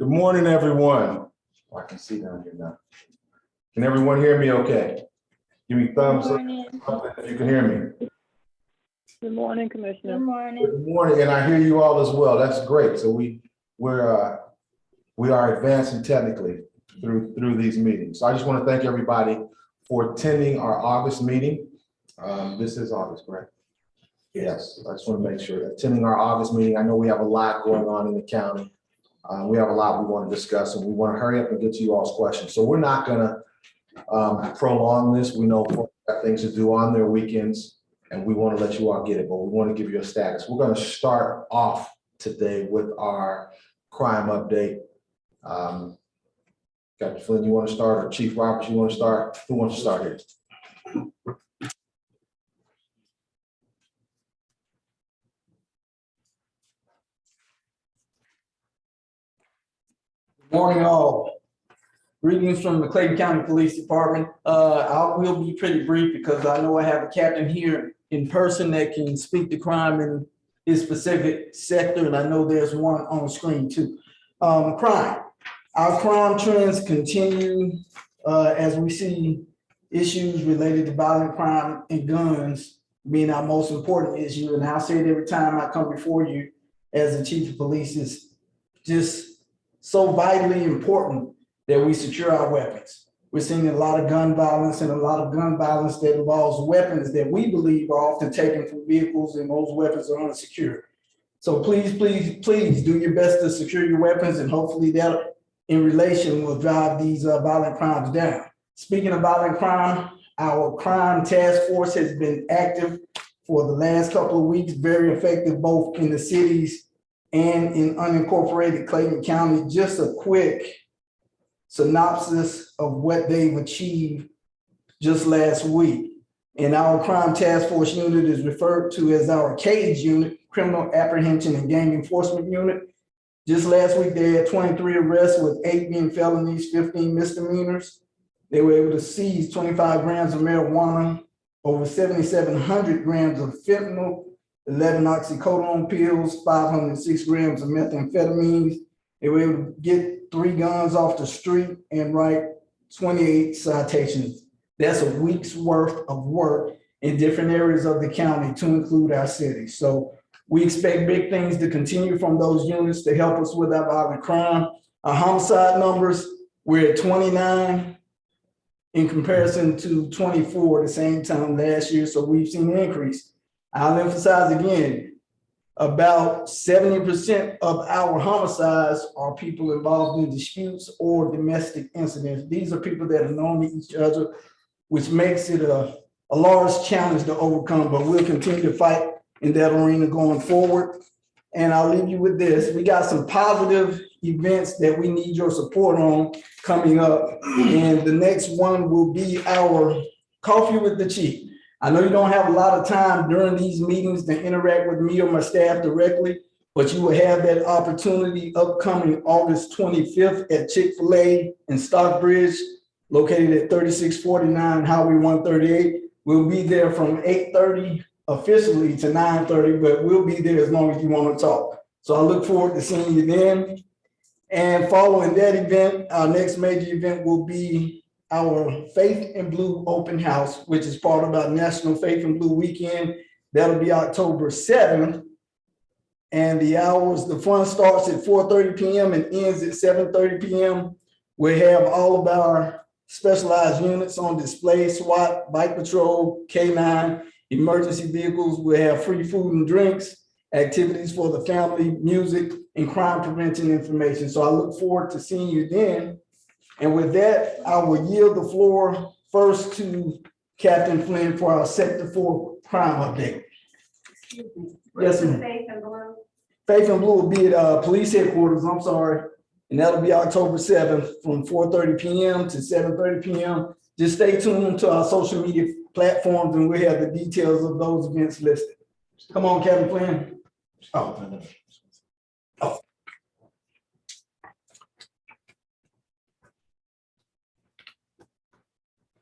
Good morning, everyone. Oh, I can see down here now. Can everyone hear me okay? Give me thumbs up if you can hear me. Good morning, Commissioner. Good morning. Good morning, and I hear you all as well. That's great. So we are advancing technically through these meetings. So I just want to thank everybody for attending our August meeting. This is August, correct? Yes, I just want to make sure attending our August meeting. I know we have a lot going on in the county. We have a lot we want to discuss, and we want to hurry up and get to you all's questions. So we're not going to prolong this. We know folks have things to do on their weekends, and we want to let you all get it, but we want to give you a status. We're going to start off today with our crime update. Captain Flynn, you want to start, or Chief Roberts, you want to start? Who wants to start here? Morning all. Greetings from the Clayton County Police Department. I will be pretty brief because I know I have a captain here in person that can speak to crime in his specific sector, and I know there's one on screen too. Crime. Our crime trends continue as we see issues related to violent crime and guns being our most important issue. And I'll say it every time I come before you as the chief of police, is just so vitally important that we secure our weapons. We're seeing a lot of gun violence, and a lot of gun violence that involves weapons that we believe are often taken from vehicles, and those weapons are unsecured. So please, please, please do your best to secure your weapons, and hopefully that in relation will drive these violent crimes down. Speaking of violent crime, our crime task force has been active for the last couple of weeks, very effective both in the cities and in unincorporated Clayton County. Just a quick synopsis of what they've achieved just last week. And our crime task force unit is referred to as our CAGE unit, Criminal Apprehension and Gang Enforcement Unit. Just last week, they had 23 arrests, with 8 being felonies, 15 misdemeanors. They were able to seize 25 grams of marijuana, over 7,700 grams of fentanyl, 11 oxycodone pills, 506 grams of methamphetamines. They were able to get 3 guns off the street and write 28 citations. That's a week's worth of work in different areas of the county, to include our city. So we expect big things to continue from those units to help us with our violent crime. Our homicide numbers, we're at 29 in comparison to 24 the same time last year. So we've seen an increase. I'll emphasize again, about 70% of our homicides are people involved in disputes or domestic incidents. These are people that are known to each other, which makes it a large challenge to overcome, but we'll continue to fight in that arena going forward. And I'll leave you with this. We got some positive events that we need your support on coming up. And the next one will be our Coffee with the Chief. I know you don't have a lot of time during these meetings to interact with me or my staff directly, but you will have that opportunity upcoming August 25th at Chick-fil-A in Stockbridge, located at 3649 Highway 138. We'll be there from 8:30 officially to 9:30, but we'll be there as long as you want to talk. So I look forward to seeing you then. And following that event, our next major event will be our Faith in Blue open house, which is part of our National Faith in Blue weekend. That'll be October 7th. And the hours, the fun starts at 4:30 p.m. and ends at 7:30 p.m. We have all of our specialized units on display: SWAT, Bike Patrol, K9, emergency vehicles. We have free food and drinks, activities for the family, music, and crime prevention information. So I look forward to seeing you then. And with that, I will yield the floor first to Captain Flynn for our Sector 4 crime update. Yes, ma'am. Faith in Blue. Faith in Blue will be at police headquarters, I'm sorry. And that'll be October 7th from 4:30 p.m. to 7:30 p.m. Just stay tuned to our social media platforms, and we'll have the details of those events listed. Come on, Captain Flynn. Oh.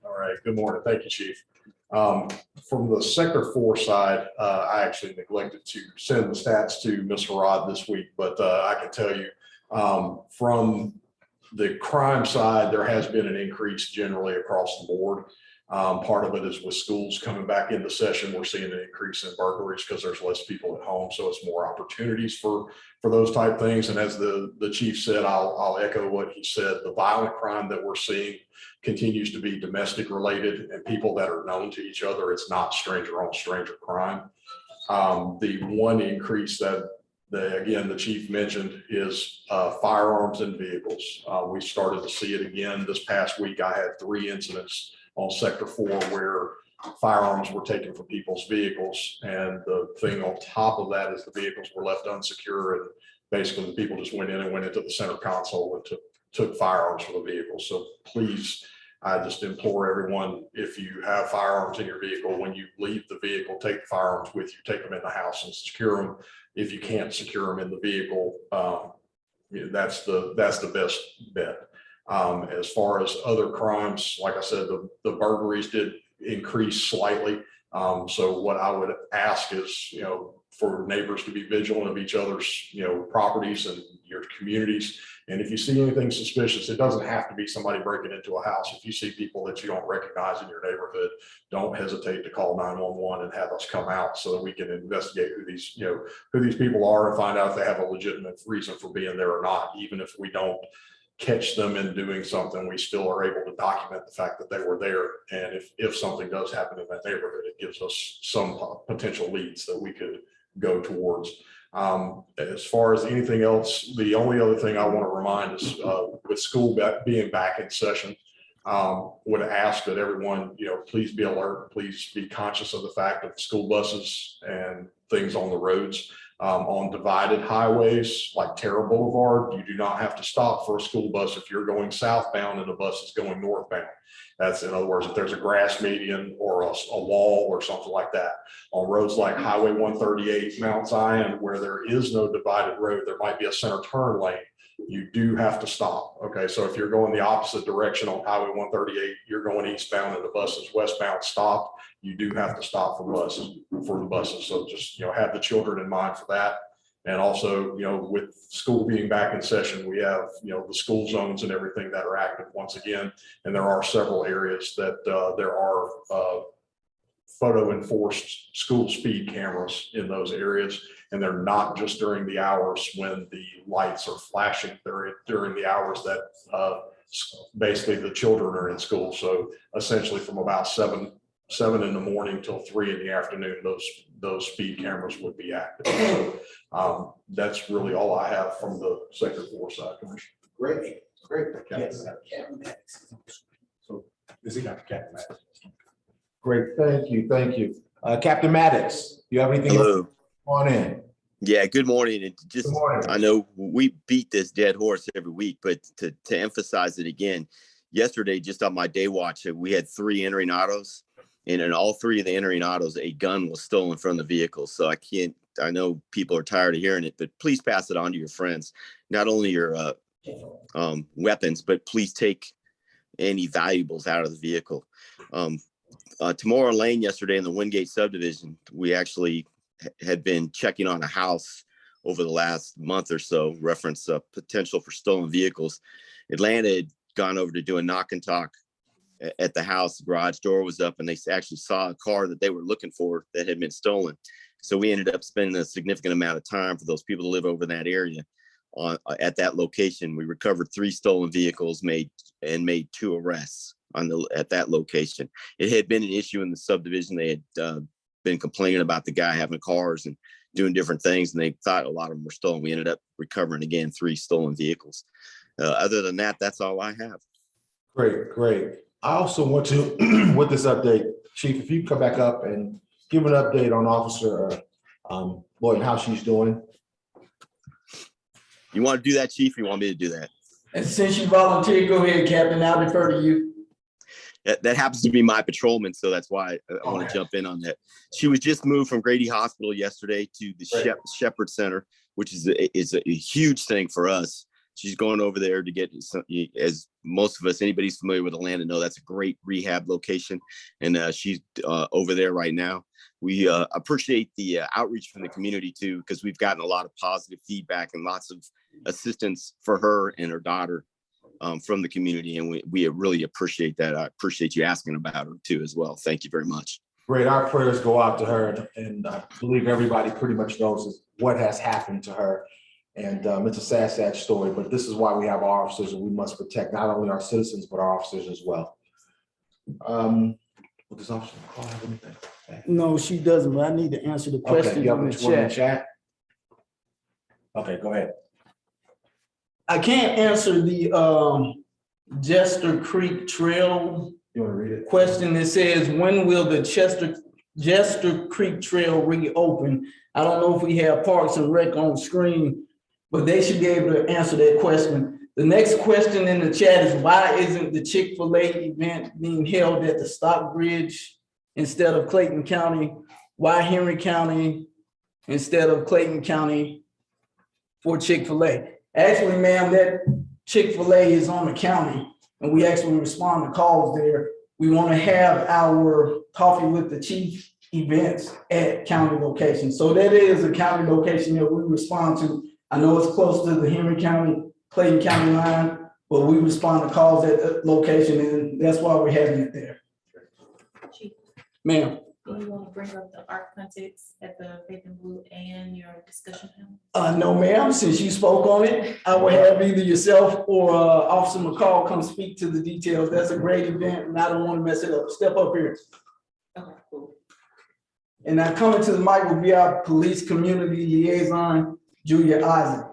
All right, good morning. Thank you, Chief. From the Sector 4 side, I actually neglected to send the stats to Ms. Harrod this week, but I can tell you From the crime side, there has been an increase generally across the board. Part of it is with schools coming back into session, we're seeing an increase in burglaries because there's less people at home. So it's more opportunities for those type things. And as the chief said, I'll echo what he said. The violent crime that we're seeing continues to be domestic related and people that are known to each other. It's not stranger on stranger crime. The one increase that the chief mentioned is firearms and vehicles. We started to see it again this past week. I had 3 incidents on Sector 4 where firearms were taken from people's vehicles. And the thing on top of that is the vehicles were left unsecure. And basically the people just went into the center console and took firearms from the vehicle. So please, I just implore everyone, if you have firearms in your vehicle, when you leave the vehicle, take the firearms with you, take them in the house and secure them. If you can't secure them in the vehicle, that's the best bet. As far as other crimes, like I said, the burglaries did increase slightly. So what I would ask is, for neighbors to be vigilant of each other's, properties and your communities. And if you see anything suspicious, it doesn't have to be somebody breaking into a house. If you see people that you don't recognize in your neighborhood, don't hesitate to call 911 and have us come out so that we can investigate who these people are and find out if they have a legitimate reason for being there or not. Even if we don't catch them in doing something, we still are able to document the fact that they were there. And if something does happen in that neighborhood, it gives us some potential leads that we could go towards. As far as anything else, the only other thing I want to remind is with school being back in session, would ask that everyone, please be alert, please be conscious of the fact that the school buses and things on the roads, on divided highways like Terra Boulevard, you do not have to stop for a school bus if you're going southbound and the bus is going northbound. That's, in other words, if there's a grass median or a wall or something like that. On roads like Highway 138, Mount Zion, where there is no divided road, there might be a center turn lane. You do have to stop. Okay, so if you're going the opposite direction on Highway 138, you're going eastbound and the bus is westbound, stop. You do have to stop for the buses. So just, have the children in mind for that. And also, with school being back in session, we have, the school zones and everything that are active once again. And there are several areas that there are photo enforced school speed cameras in those areas. And they're not just during the hours when the lights are flashing, they're during the hours that basically the children are in school. So essentially from about 7 in the morning till 3 in the afternoon, those speed cameras would be active. So that's really all I have from the Sector 4 side, Commissioner. Great. Yes. So is he Dr. Captain Matt? Great, thank you. Captain Maddox, you have anything? Hello. On in. Yeah, good morning. And just, Good morning. I know we beat this dead horse every week, but to emphasize it again, yesterday, just on my day watch, we had 3 entering autos, and in all 3 of the entering autos, a gun was stolen from the vehicle. So I know people are tired of hearing it, but please pass it on to your friends. Not only your weapons, but please take any valuables out of the vehicle. Tomorrow Lane yesterday in the Wingate subdivision, we actually had been checking on a house over the last month or so, reference potential for stolen vehicles. Atlanta had gone over to do a knock and talk at the house. The garage door was up and they actually saw a car that they were looking for that had been stolen. So we ended up spending a significant amount of time for those people to live over in that area at that location. We recovered 3 stolen vehicles, made 2 arrests at that location. It had been an issue in the subdivision. They had been complaining about the guy having cars and doing different things, and they thought a lot of them were stolen. We ended up recovering again 3 stolen vehicles. Other than that, that's all I have. Great. I also want to, with this update, Chief, if you come back up and give an update on Officer Lloyd and how she's doing. You want to do that, Chief? Or you want me to do that? And since you volunteered, go ahead, Captain. I'll defer to you. That happens to be my patrolman, so that's why I want to jump in on that. She was just moved from Grady Hospital yesterday to the Shepherd Center, which is a huge thing for us. She's going over there to get some, as most of us, anybody's familiar with Atlanta know, that's a great rehab location. And she's over there right now. we appreciate the outreach from the community too, because we've gotten a lot of positive feedback and lots of assistance for her and her daughter from the community. And we really appreciate that. I appreciate you asking about her too as well. Thank you very much. Great. Our prayers go out to her, and I believe everybody pretty much knows what has happened to her. And it's a sad, sad story, but this is why we have our officers, and we must protect not only our citizens, but our officers as well. Does Officer McCall have anything? No, she doesn't, but I need to answer the Okay, question you in have the which one in the chat. chat? Okay, go ahead. I can't answer the Jester Creek Trail You want to read it? question that says, when will the Jester Creek Trail reopen? I don't know if we have Parks and Rec on screen, but they should be able to answer that question. The next question in the chat is, why isn't the Chick-fil-A event being held at the Stockbridge instead of Clayton County? Why Henry County instead of Clayton County for Chick-fil-A? Actually, ma'am, that Chick-fil-A is on the county, and we actually respond to calls there. We want to have our Coffee with the Chief events at county locations. So that is a county location that we respond to. I know it's close to the Henry County, Clayton County line, but we respond to calls at the location, and that's why we're having it there. Chief, Ma'am. do you want to bring up the art context at the Faith and Blue and your discussion panel? No, ma'am, since you spoke on it, I will have either yourself or Officer McCall come speak to the details. That's a great event, and I don't want to mess it up. Step up here. Okay, cool. And now coming to the mic will be our police community liaison, Julia Isaac.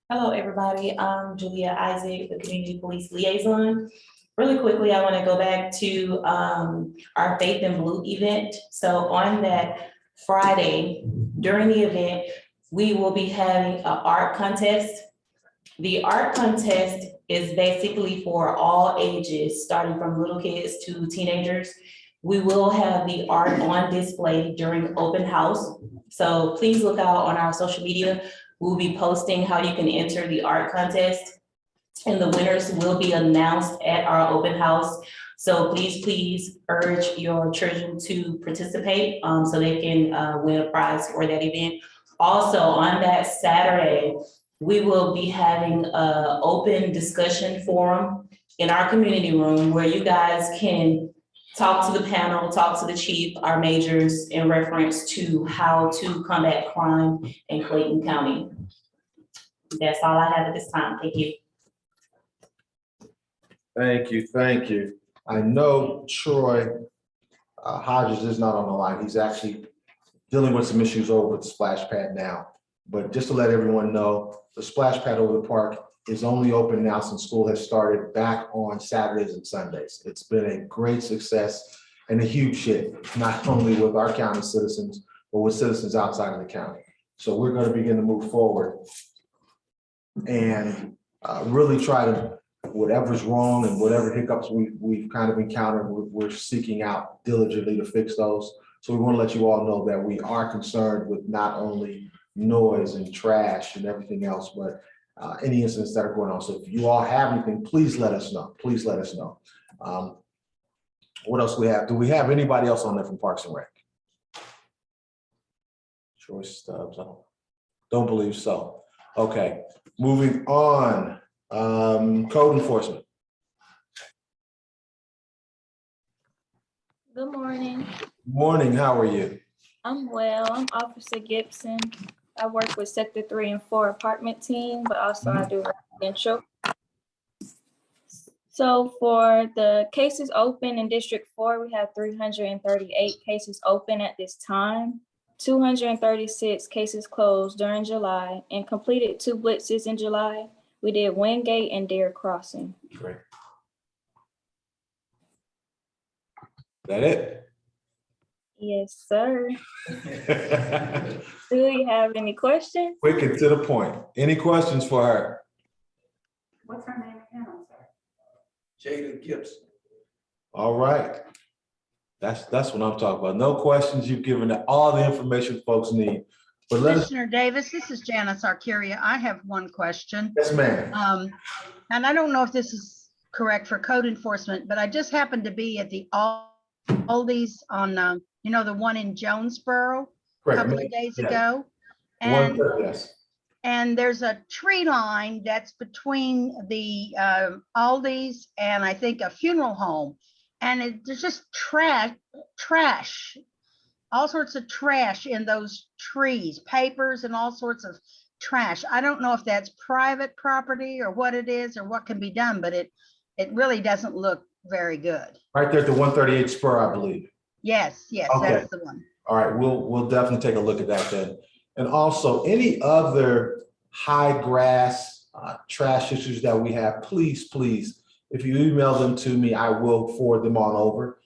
Hello, everybody. I'm Julia Isaac, the Community Police Liaison. Really quickly, I want to go back to our Faith and Blue event. So on that Friday, during the event, we will be having an art contest. The art contest is basically for all ages, starting from little kids to teenagers. We will have the art on display during open house. So please look out on our social media. We'll be posting how you can enter the art contest, and the winners will be announced at our open house. So please urge your children to participate so they can win a prize for that event. Also on that Saturday, we will be having an open discussion forum in our community room where you guys can talk to the panel, talk to the chief, our majors in reference to how to combat crime in Clayton County. That's all I have at this time. Thank you. Thank you, thank you. I know Troy Hodges is not on the line. He's actually dealing with some issues over at the splash pad now. But just to let everyone know, the splash pad over the park is only open now since school has started back on Saturdays and Sundays. It's been a great success and a huge hit, not only with our county citizens, but with citizens outside of the county. So we're going to begin to move forward and really try to, whatever's wrong and whatever hiccups we've kind of encountered, we're seeking out diligently to fix those. So we want to let you all know that we are concerned with not only noise and trash and everything else, but any incidents that are going on. So if you all have anything, please let us know. Please let us know. What else we have? Do we have anybody else on there from Parks and Rec? Troy Stubbs, I don't believe so. Okay, moving on. Code enforcement. Good morning. Morning, how are you? I'm well. I'm Officer Gibson. I work with Sector 3 and 4 apartment team, but also I do residential. So for the cases open in District 4, we have 338 cases open at this time. 236 cases closed during July and completed 2 blitzes in July. We did Wingate and Dare Crossing. Great. That it? Yes, sir. Do you have any questions? Quick and to the point. Any questions for her? What's her name again? I'm sorry. Jada Gibson. All right. That's what I'm talking about. No questions. You've given all the information folks need. But let us. Commissioner Davis, this is Janice Arcuria. I have one question. Yes, ma'am. And I don't know if this is correct for code enforcement, but I just happened to be at the oldies on, you know, the one in Jonesboro a Correct. couple of days Yeah. ago. One, And yes. And there's a tree line that's between the Aldi's and I think a funeral home. And there's just trash, all sorts of trash in those trees, papers and all sorts of trash. I don't know if that's private property or what it is or what can be done, but it really doesn't look very good. Right there at the 138 spur, I believe. Yes, Okay. that's the one. All right, we'll definitely take a look at that then. And also, any other high grass trash issues that we have, please, if you email them to me, I will forward them on over.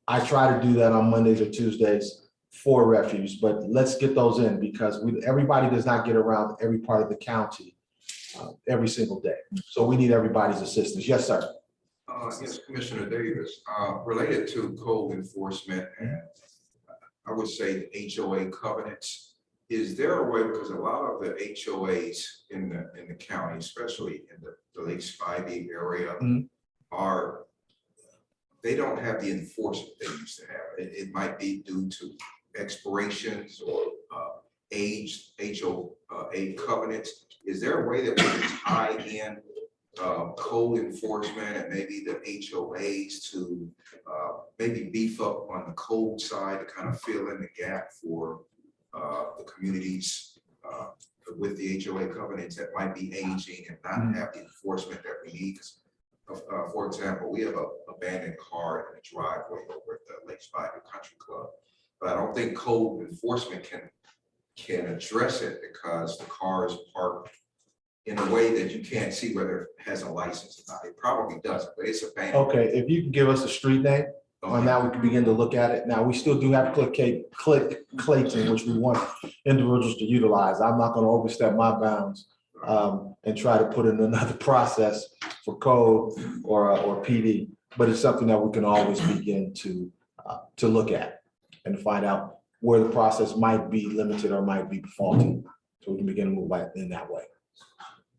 I try to do that on Mondays or Tuesdays for refuse, but let's get those in because everybody does not get around every part of the county every single day. So we need everybody's assistance. Yes, sir. Yes, Commissioner Davis, related to code enforcement and I would say the HOA covenants, is there a way, because a lot of the HOAs in the county, especially in the Lake Spivey area, they don't have the enforcement they used to have. It might be due to expirations or age HOA covenants. Is there a way that we can tie in code enforcement and maybe the HOAs to maybe beef up on the code side to kind of fill in the gap for the communities with the HOA covenants that might be aging and not have the enforcement that we need? For example, we have an abandoned car in the driveway over at the Lake Spivey Country Club, but I don't think code enforcement can address it because the car is parked in a way that you can't see whether it has a license or not. It probably doesn't, but it's abandoned. Okay, if you can give us a street name, on that we can begin to look at it. Now, we still do have click Clayton, which we want individuals to utilize. I'm not going to overstep my bounds and try to put in another process for code or PD, but it's something that we can always begin to look at and find out where the process might be limited or might be faulty, so we can begin to move in that way.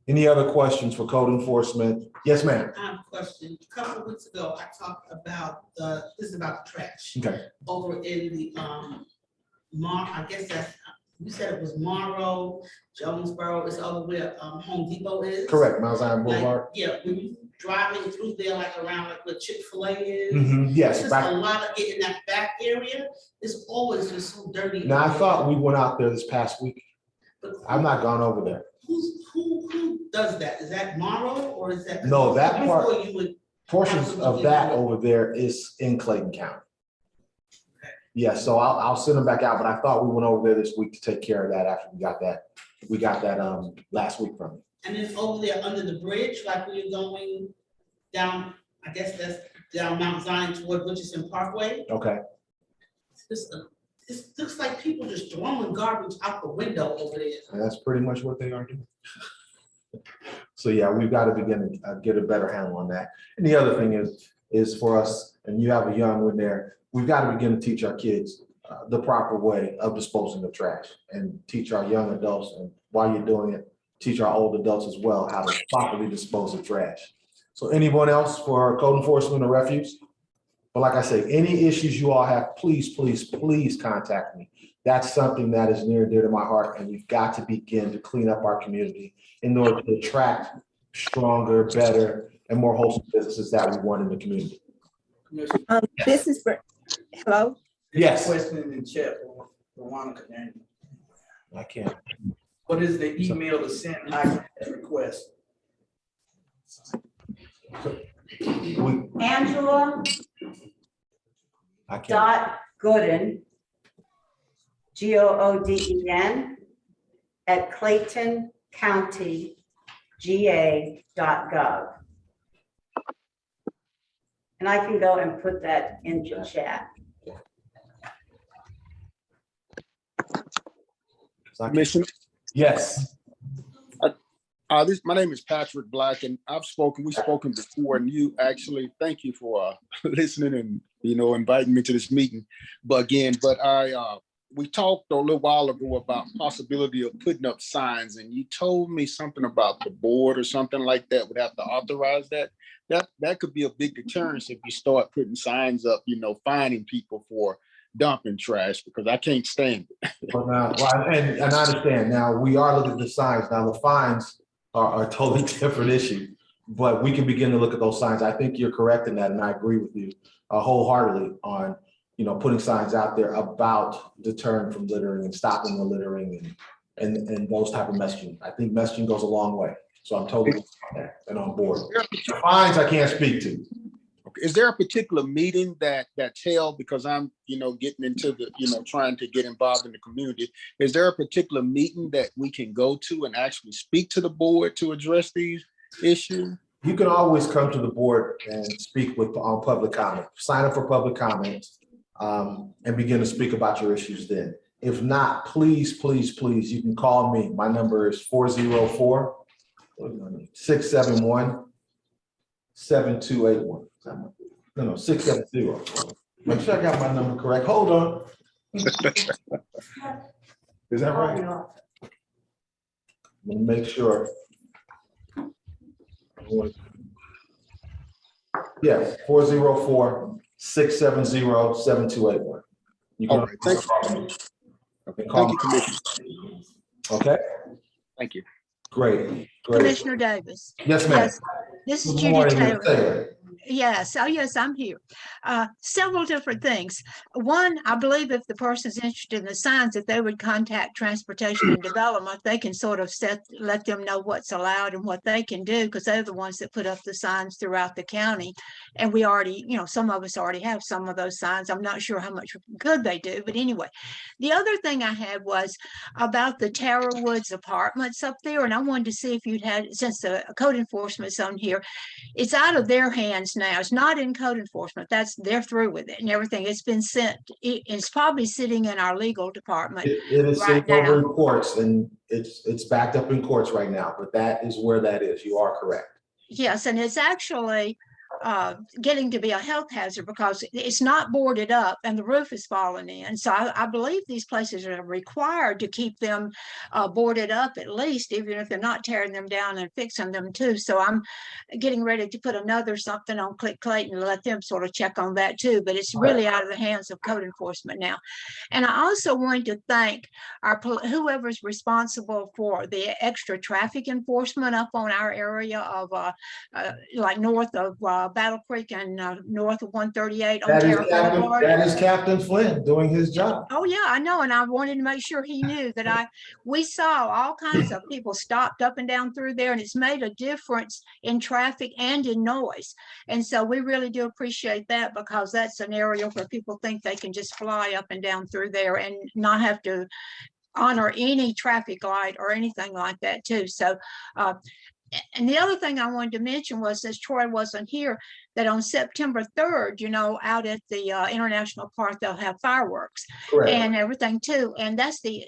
Any other questions for code enforcement? Yes, ma'am. I have a question. A couple of weeks ago, I talked about this is about the trash. Okay. Over in the I guess that's, you said it was Monroe, Jonesboro, it's over where Home Depot is. Correct, Mount Zion Boulevard. Yeah, when you driving through there, like around like where Chick-fil-A is. Yes. It's just a lot of it in that back area. It's always just so dirty. Now, I thought we went out there this past week. I've not gone over there. Who does that? Is that Monroe or is that? No, that part, Before you would portions of that over there is in Clayton County. Yeah, so I'll send them back out, but I thought we went over there this week to take care of that after we got that last week from you. And then over there under the bridge, like when you're going down, I guess that's down Mount Zion toward Richardson Parkway. Okay. It looks like people just throwing garbage out the window over there. And that's pretty much what they are doing. So yeah, we've got to begin to get a better handle on that. And the other thing is for us, and you have a young one there, we've got to begin to teach our kids the proper way of disposing of trash and teach our young adults, and while you're doing it, teach our old adults as well how to properly dispose of trash. So anyone else for code enforcement or refuse? But like I say, any issues you all have, please contact me. That's something that is near and dear to my heart, and we've got to begin to clean up our community in order to attract stronger, better, and more wholesome businesses that we want in the community. This is, hello? Yes. Question in the chat for Veronica. I can't. What is the email to send my request? Angela I can't. dot Gooden, Gooden, at ClaytonCountyGA.gov. And I can go and put that into chat. Commissioner? Yes. My name is Patrick Black, and we've spoken before, and you actually, thank you for listening and, inviting me to this meeting. But I we talked a little while ago about possibility of putting up signs, and you told me something about the board or something like that would have to authorize that. That could be a big deterrence if you start putting signs up, fining people for dumping trash, because I can't stand it. And I understand. Now, we are looking at the signs. Now, the fines are a totally different issue, but we can begin to look at those signs. I think you're correct in that, and I agree with you wholeheartedly on, putting signs out there about deterring from littering and stopping the littering and those type of messaging. I think messaging goes a long way. So I'm totally on that and on board. Fines I can't speak to. Okay. Is there a particular meeting that's held, because I'm, getting into the, trying to get involved in the community. Is there a particular meeting that we can go to and actually speak to the board to address these issues? You can always come to the board and speak on public comment, sign up for public comments, and begin to speak about your issues then. If not, please, please, please, you can call me. My number is 404-671-7281. No, 670. Make sure I got my number correct. Hold on. Is that right? Let me make sure. Yes, 404-670-7281. You can All right, thank you. Okay, Thank you, Commissioner. Okay, Thank you. great. Commissioner Davis. Yes, ma'am. Yes, this is Good Judy morning, Ms. Taylor. Taylor. Yes, oh yes, I'm here. Several different things. One, I believe if the person's interested in the signs, that they would contact Transportation and Development. They can sort of let them know what's allowed and what they can do, because they're the ones that put up the signs throughout the county. And we already, some of us already have some of those signs. I'm not sure how much good they do, but anyway. The other thing I had was about the Tara Woods apartments up there, and I wanted to see if you'd had, since the code enforcement's on here, it's out of their hands now. It's not in code enforcement. They're through with it and everything. It's been sent. It's probably sitting in our legal department. It is right sitting over now. in courts, and it's backed up in courts right now, but that is where that is. You are correct. Yes, and it's actually getting to be a health hazard because it's not boarded up and the roof is falling in. So I believe these places are required to keep them boarded up at least, even if they're not tearing them down and fixing them too. So I'm getting ready to put another something on Clayton to let them sort of check on that too. But it's really out of the hands of code enforcement now. And I also wanted to thank whoever's responsible for the extra traffic enforcement up on our area of like north of Battle Creek and north of 138 on Terra Boulevard. That is Captain Flynn doing his job. Oh yeah, I know, and I wanted to make sure he knew that we saw all kinds of people stopped up and down through there, and it's made a difference in traffic and in noise. And so we really do appreciate that, because that's an area where people think they can just fly up and down through there and not have to honor any traffic light or anything like that too. So and the other thing I wanted to mention was, since Troy wasn't here, that on September 3rd, out at the International Park, they'll have fireworks. Correct. And everything too. And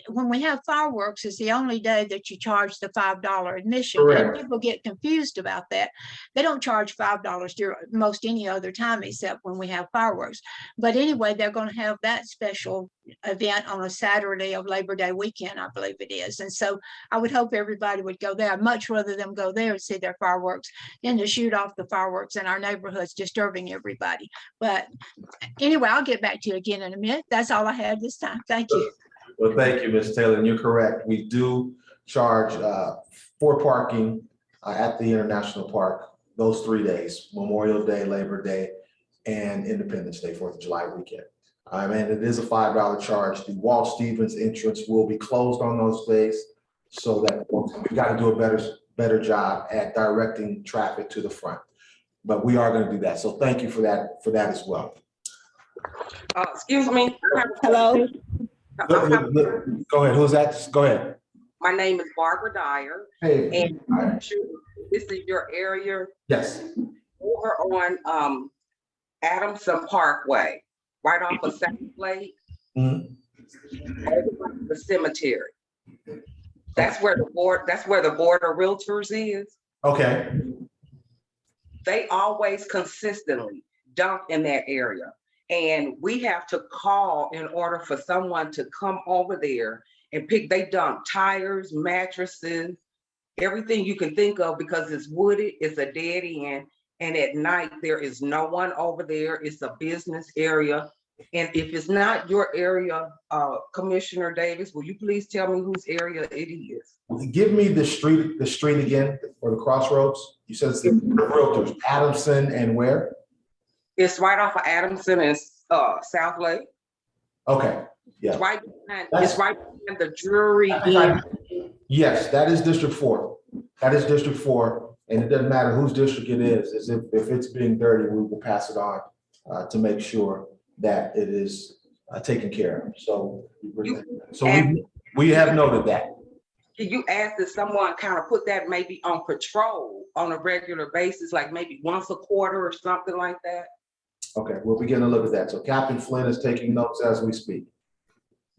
when we have fireworks, is the only day that you charge the $5 admission. Correct. And people get confused about that. They don't charge $5 during most any other time except when we have fireworks. But anyway, they're going to have that special event on a Saturday of Labor Day weekend, I believe it is. And so I would hope everybody would go there. I'd much rather them go there and see their fireworks than to shoot off the fireworks in our neighborhoods, disturbing everybody. But anyway, I'll get back to you again in a minute. That's all I had this time. Thank you. Well, thank you, Ms. Taylor. And you're correct. We do charge for parking at the International Park those 3 days: Memorial Day, Labor Day, and Independence Day, 4th of July weekend. And it is a $5 charge. The Walt Stevens entrance will be closed on those days, so that we've got to do a better job at directing traffic to the front. But we are going to do that. So thank you for that as well. Excuse me. Hello. Go ahead. Who's that? Go ahead. My name is Barbara Dyer. Hey. And this is your area. Yes. Over on Adamson Parkway, right off of Second Lake. Mm-hmm. Over the cemetery. That's where the board of realtors is. Okay. They always consistently dump in that area. And we have to call in order for someone to come over there and pick, they dump tires, mattresses, everything you can think of, because it's wooded, it's a dead end. And at night, there is no one over there. It's a business area. And if it's not your area, Commissioner Davis, will you please tell me whose area it is? Give me the street again, or the crossroads. You said it's the realtors, Adamson and where? It's right off of Adamson and South Lake. Okay, yeah. It's right behind the jury. Yes, that is District 4. That is District 4, and it doesn't matter whose district it is. If it's being dirty, we will pass it on to make sure that it is taken care of. So we have noted that. Can you ask that someone kind of put that maybe on patrol on a regular basis, like maybe once a quarter or something like that? Okay, we'll begin to look at that. So Captain Flynn is taking notes as we speak.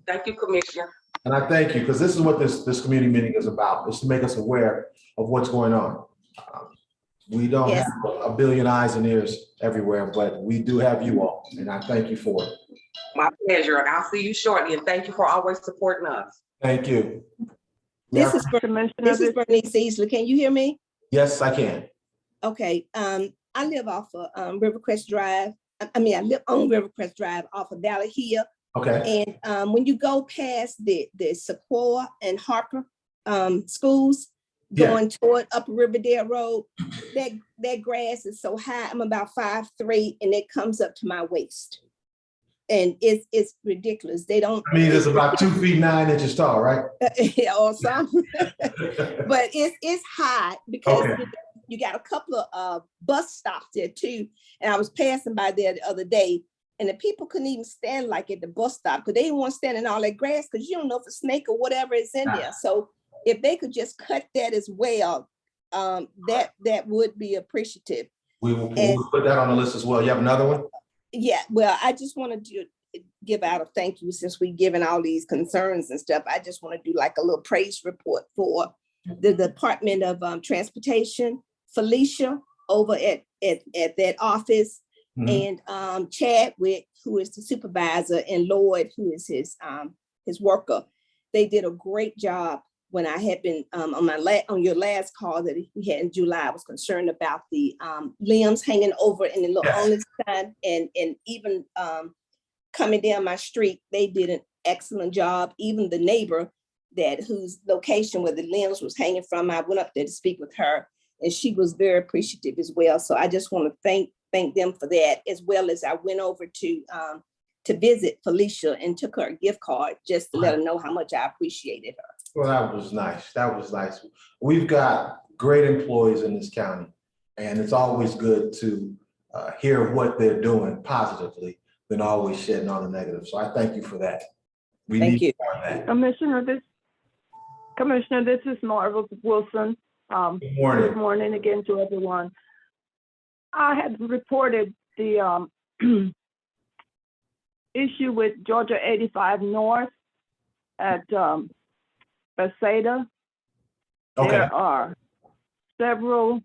Thank you, Commissioner. And I thank you, because this is what this community meeting is about, is to make us aware of what's going on. We don't have a billion eyes and ears everywhere, but we do have you all, and I thank you for it. My pleasure, and I'll see you shortly, and thank you for always supporting us. Thank you. This is Bernice Easley. Can you hear me? Yes, I can. Okay. I live off of Rivercrest Drive. I live on Rivercrest Drive off of Valley Hill. Okay. And when you go past the Sequoia and Harper schools, going toward Upper Riverdale Road, that grass is so high. I'm about 5'3", and it comes up to my waist. And it's ridiculous. They don't. I mean, it's about 2 feet 9 inches tall, right? Or something. But it's high because you got a couple of bus stops there too. And I was passing by there the other day, and the people couldn't even stand like at the bus stop because they didn't want to stand in all that grass, because you don't know if a snake or whatever is in there. So if they could just cut that as well, that would be appreciative. We'll put that on the list as well. You have another one? Yeah, well, I just wanted to give out a thank you, since we've given all these concerns and stuff. I just want to do like a little praise report for the Department of Transportation, Felicia over at that office, and Chadwick, who is the supervisor, and Lloyd, who is his worker. They did a great job. When I had been on your last call that we had in July, I was concerned about the limbs hanging over in the little only sign, and even coming down my street, they did an excellent job. Even the neighbor whose location where the limbs was hanging from, I went up there to speak with her, and she was very appreciative as well. So I just want to thank them for that, as well as I went over to visit Felicia and took her a gift card just to let her know how much I appreciated her. Well, that was nice. That was nice. We've got great employees in this county, and it's always good to hear what they're doing positively than always shedding on the negative. So I thank you for that. Thank you. More of that. Commissioner, this is Marvel Wilson. Good morning. Good morning again to everyone. I had reported the issue with Georgia 85 North at Bethesda. Okay. There are several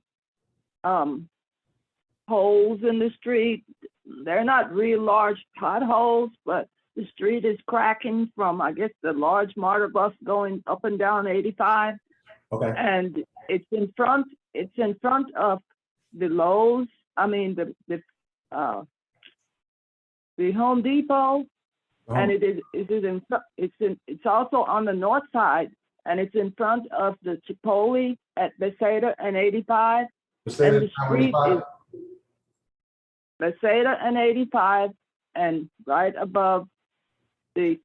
holes in the street. They're not real large potholes, but the street is cracking from, I guess, the large MARTA bus going up and down 85. Okay. And it's in front of the Lowe's. I mean the Home Depot, and it's also on the north side, and it's in front of the Chipotle at Bethesda and 85. Bethesda and the street is Bethesda and 85, and right above the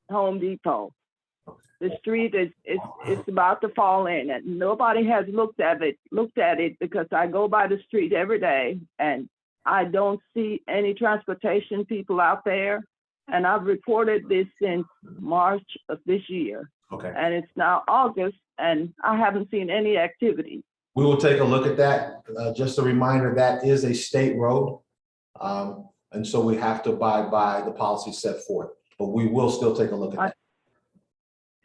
Home Depot. The street is about to fall in, and nobody has looked at it because I go by the street every day, and I don't see any transportation people out there. And I've reported this since March of this year. Okay. And it's now August, and I haven't seen any activity. We will take a look at that. Just a reminder, that is a state road. And so we have to abide by the policy set forth, but we will still take a look at that.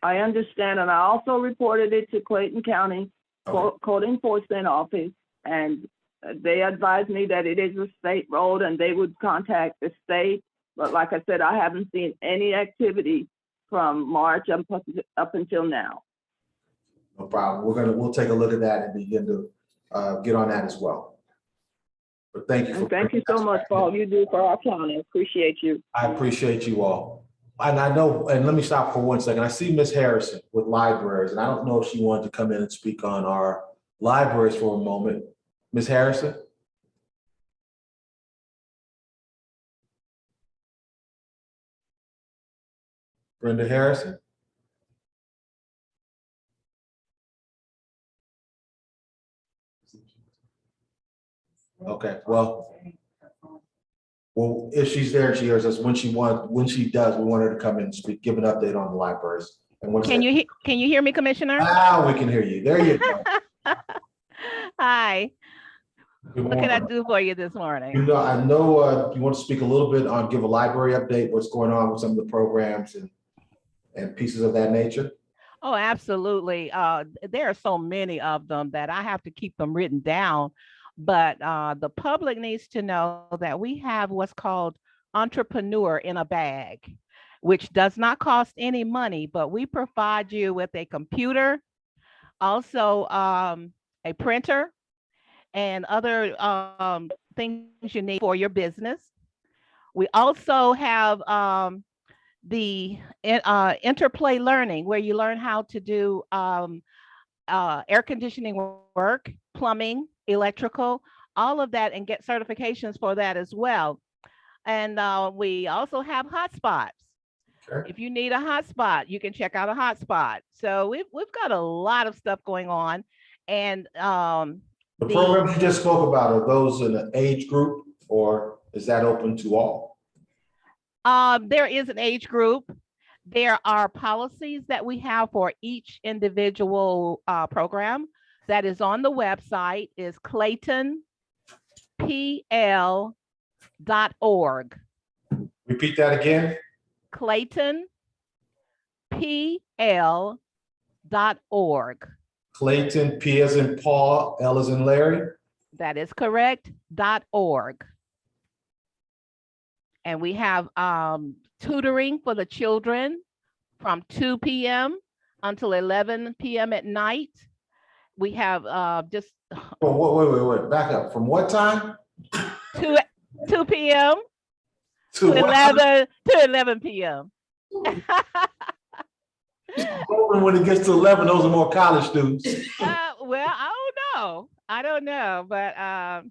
I understand, and I also reported it to Clayton County Code Enforcement Office, and they advised me that it is a state road and they would contact the state But like I said, I haven't seen any activity from March up until now. No problem. We'll take a look at that and begin to get on that as well. But thank you. And thank you so much for all you do for our county. Appreciate you. I appreciate you all. And I know, and let me stop for 1 second. I see Miss Harrison with libraries, and I don't know if she wanted to come in and speak on our libraries for a moment. Miss Harrison? Brenda Harrison? Okay, well, if she's there, she hears us. When she does, we want her to come in and speak, give an update on the libraries. And Can you hear me, Commissioner? Ah, we can hear you. There you go. Hi. Good What can I morning. do for you this morning? I know you want to speak a little bit on, give a library update, what's going on with some of the programs and pieces of that nature. Oh, absolutely. There are so many of them that I have to keep them written down. But the public needs to know that we have what's called Entrepreneur in a Bag, which does not cost any money, but we provide you with a computer, also a printer, and other things you need for your business. We also have the interplay learning, where you learn how to do air conditioning work, plumbing, electrical, all of that, and get certifications for that as well. And we also have hotspots. Okay. If you need a hotspot, you can check out a hotspot. So we've got a lot of stuff going on. And The programs you just spoke about, are those in an age group, or is that open to all? There is an age group. There are policies that we have for each individual program that is on the website, is claytonpl.org. Repeat that again. claytonpl.org. Clayton, P as in Paul, L as in Larry. That is correct, .org. And we have tutoring for the children from 2 p.m. until 11 p.m. at night. We have just. Oh, wait, back up. From what time? 2 p.m. to 11 p.m. When it gets to 11, those are more college students. Well, I don't know, but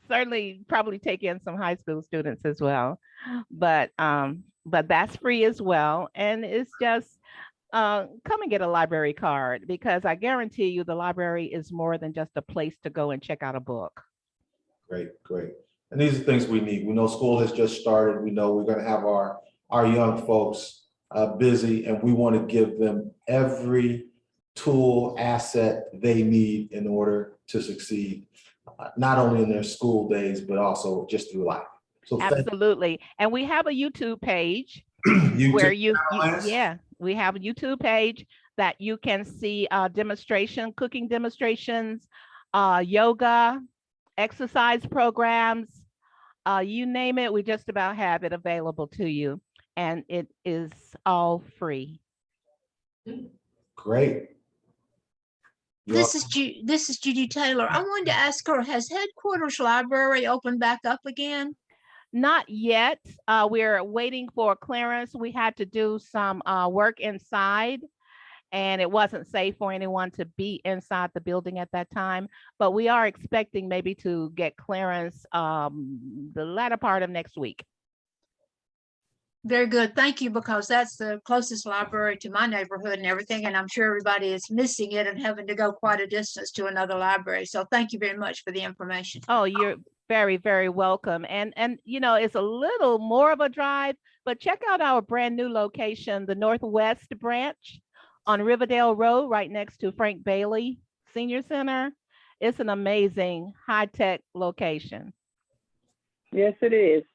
certainly probably take in some high school students as well. But that's free as well, and it's just come and get a library card, because I guarantee you the library is more than just a place to go and check out a book. Great. And these are things we need. We know school has just started. We know we're going to have our young folks busy, and we want to give them every tool, asset they need in order to succeed, not only in their school days, but also just through life. So absolutely. And we have a YouTube page where we have a YouTube page that you can see cooking demonstrations, yoga, exercise programs, you name it, we just about have it available to you. And it is all free. Great. This is Judy Taylor. I wanted to ask her, has headquarters library opened back up again? Not yet. We're waiting for clearance. We had to do some work inside, and it wasn't safe for anyone to be inside the building at that time. But we are expecting maybe to get clearance the latter part of next week. Very good. Thank you, because that's the closest library to my neighborhood and everything. And I'm sure everybody is missing it and having to go quite a distance to another library. So thank you very much for the information. Oh, you're very, very welcome. And you know, it's a little more of a drive, but check out our brand new location, the Northwest branch on Riverdale Road, right next to Frank Bailey Senior Center. It's an amazing high-tech location. Yes, it is.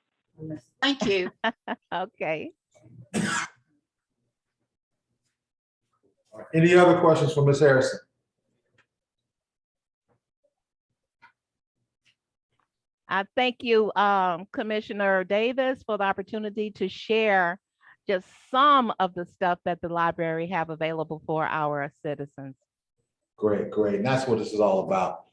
Thank you. Okay. Any other questions for Ms. Harrison? I thank you, Commissioner Davis, for the opportunity to share just some of the stuff that the library have available for our citizens. Great, great. And that's what this is all about.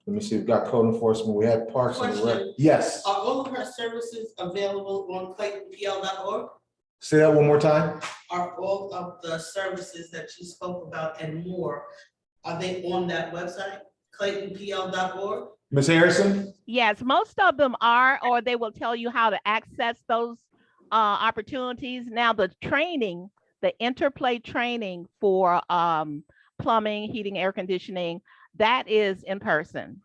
Let me see, we've got code enforcement, we had parks and rec. Question. Yes, Are all of her services available on ClaytonPL.org? say that one more time. Are all of the services that you spoke about and more, are they on that website, ClaytonPL.org? Ms. Harrison? Yes, most of them are, or they will tell you how to access those opportunities. Now, the training, the interplay training for plumbing, heating, air conditioning, that is in person.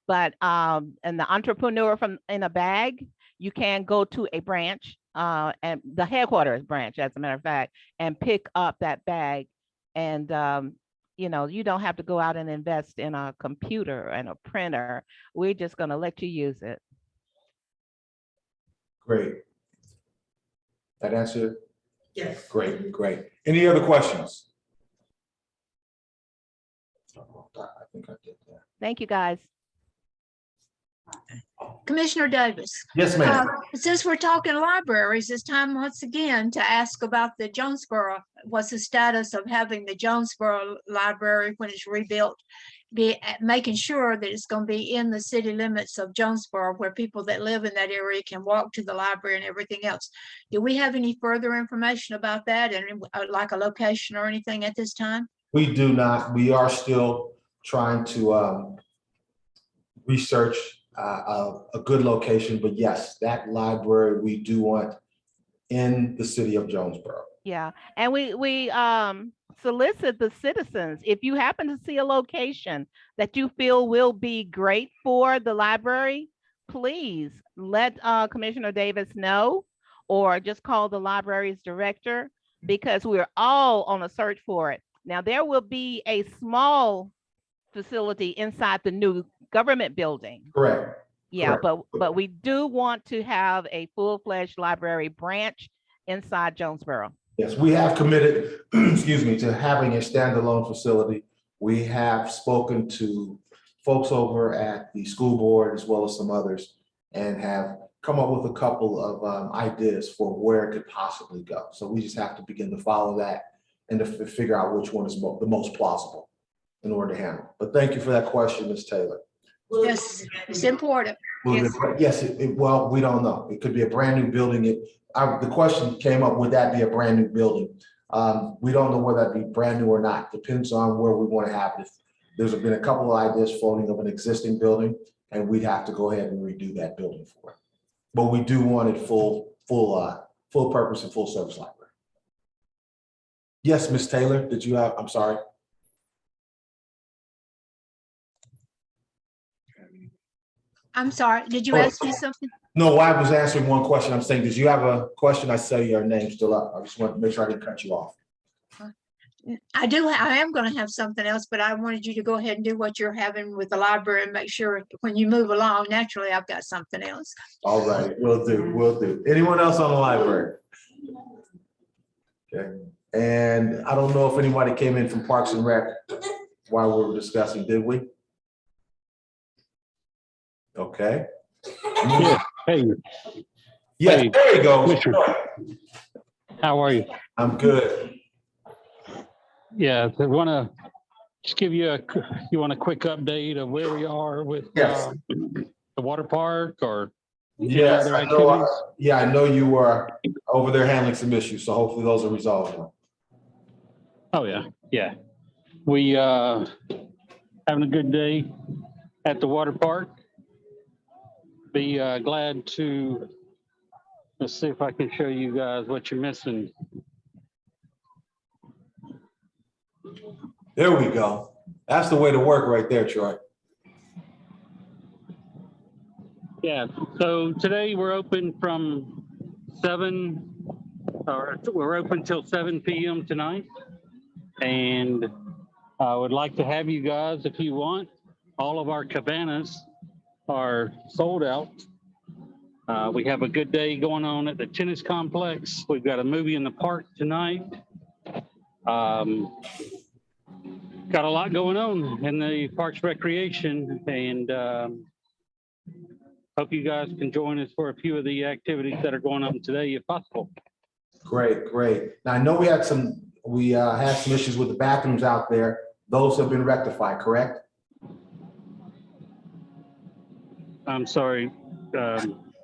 But and the entrepreneur from in a bag, you can go to a branch and the headquarters branch, as a matter of fact, and pick up that bag. And you know, you don't have to go out and invest in a computer and a printer. We're just going to let you use it. Great. That answer? Yes. Great, great. Any other questions? I think I did that. Thank you, guys. Commissioner Davis. Yes, ma'am. Since we're talking libraries, it's time once again to ask about the Jonesboro. What's the status of having the Jonesboro Library when it's rebuilt? Making sure that it's going to be in the city limits of Jonesboro, where people that live in that area can walk to the library and everything else. Do we have any further information about that, and like a location or anything at this time? We do not. We are still trying to research a good location, but yes, that library we do want in the city of Jonesboro. Yeah, and we solicit the citizens. If you happen to see a location that you feel will be great for the library, please let Commissioner Davis know, or just call the library's director, because we're all on a search for it. Now, there will be a small facility inside the new government building. Correct. Yeah, Correct. but we do want to have a full-fledged library branch inside Jonesboro. Yes, we have committed, excuse me, to having a standalone facility. We have spoken to folks over at the school board as well as some others, and have come up with a couple of ideas for where it could possibly go. So we just have to begin to follow that and to figure out which one is the most plausible in order to handle. But thank you for that question, Ms. Taylor. Yes, it's important. Yes, well, we don't know. It could be a brand new building. The question came up, would that be a brand new building? We don't know whether that be brand new or not. Depends on where we want to have it. There's been a couple of ideas floating of an existing building, and we'd have to go ahead and redo that building for it. But we do want it full purpose and full service library. Yes, Ms. Taylor, did you have, I'm sorry. I'm sorry, did you ask me something? No, I was answering one question. I'm saying, did you have a question? I say your name's still up. I just want to make sure I didn't cut you off. I am going to have something else, but I wanted you to go ahead and do what you're having with the library and make sure when you move along, naturally, I've got something else. All right, will do. Anyone else on the library? Okay, and I don't know if anybody came in from Parks and Rec while we were discussing, did we? Okay. Yeah. Hey. Yes, hey, there you go. How are you? I'm good. Yeah, I want to just give you a quick update of where we are with Yes. the water park, or Yes, other I know, activities? yeah, I know you were over there handling some issues, so hopefully those are resolved now. Oh yeah, yeah. We having a good day at the water park. Be glad to, let's see if I can show you guys what you're missing. There we go. That's the way to work right there, Troy. Yeah, so today we're open from 7, or we're open till 7 p.m. tonight. And I would like to have you guys, if you want. All of our cabanas are sold out. We have a good day going on at the tennis complex. We've got a movie in the park tonight. Got a lot going on in the Parks Recreation, and hope you guys can join us for a few of the activities that are going on today if possible. Great, great. Now, I know we had some issues with the bathrooms out there. Those have been rectified, correct? I'm sorry.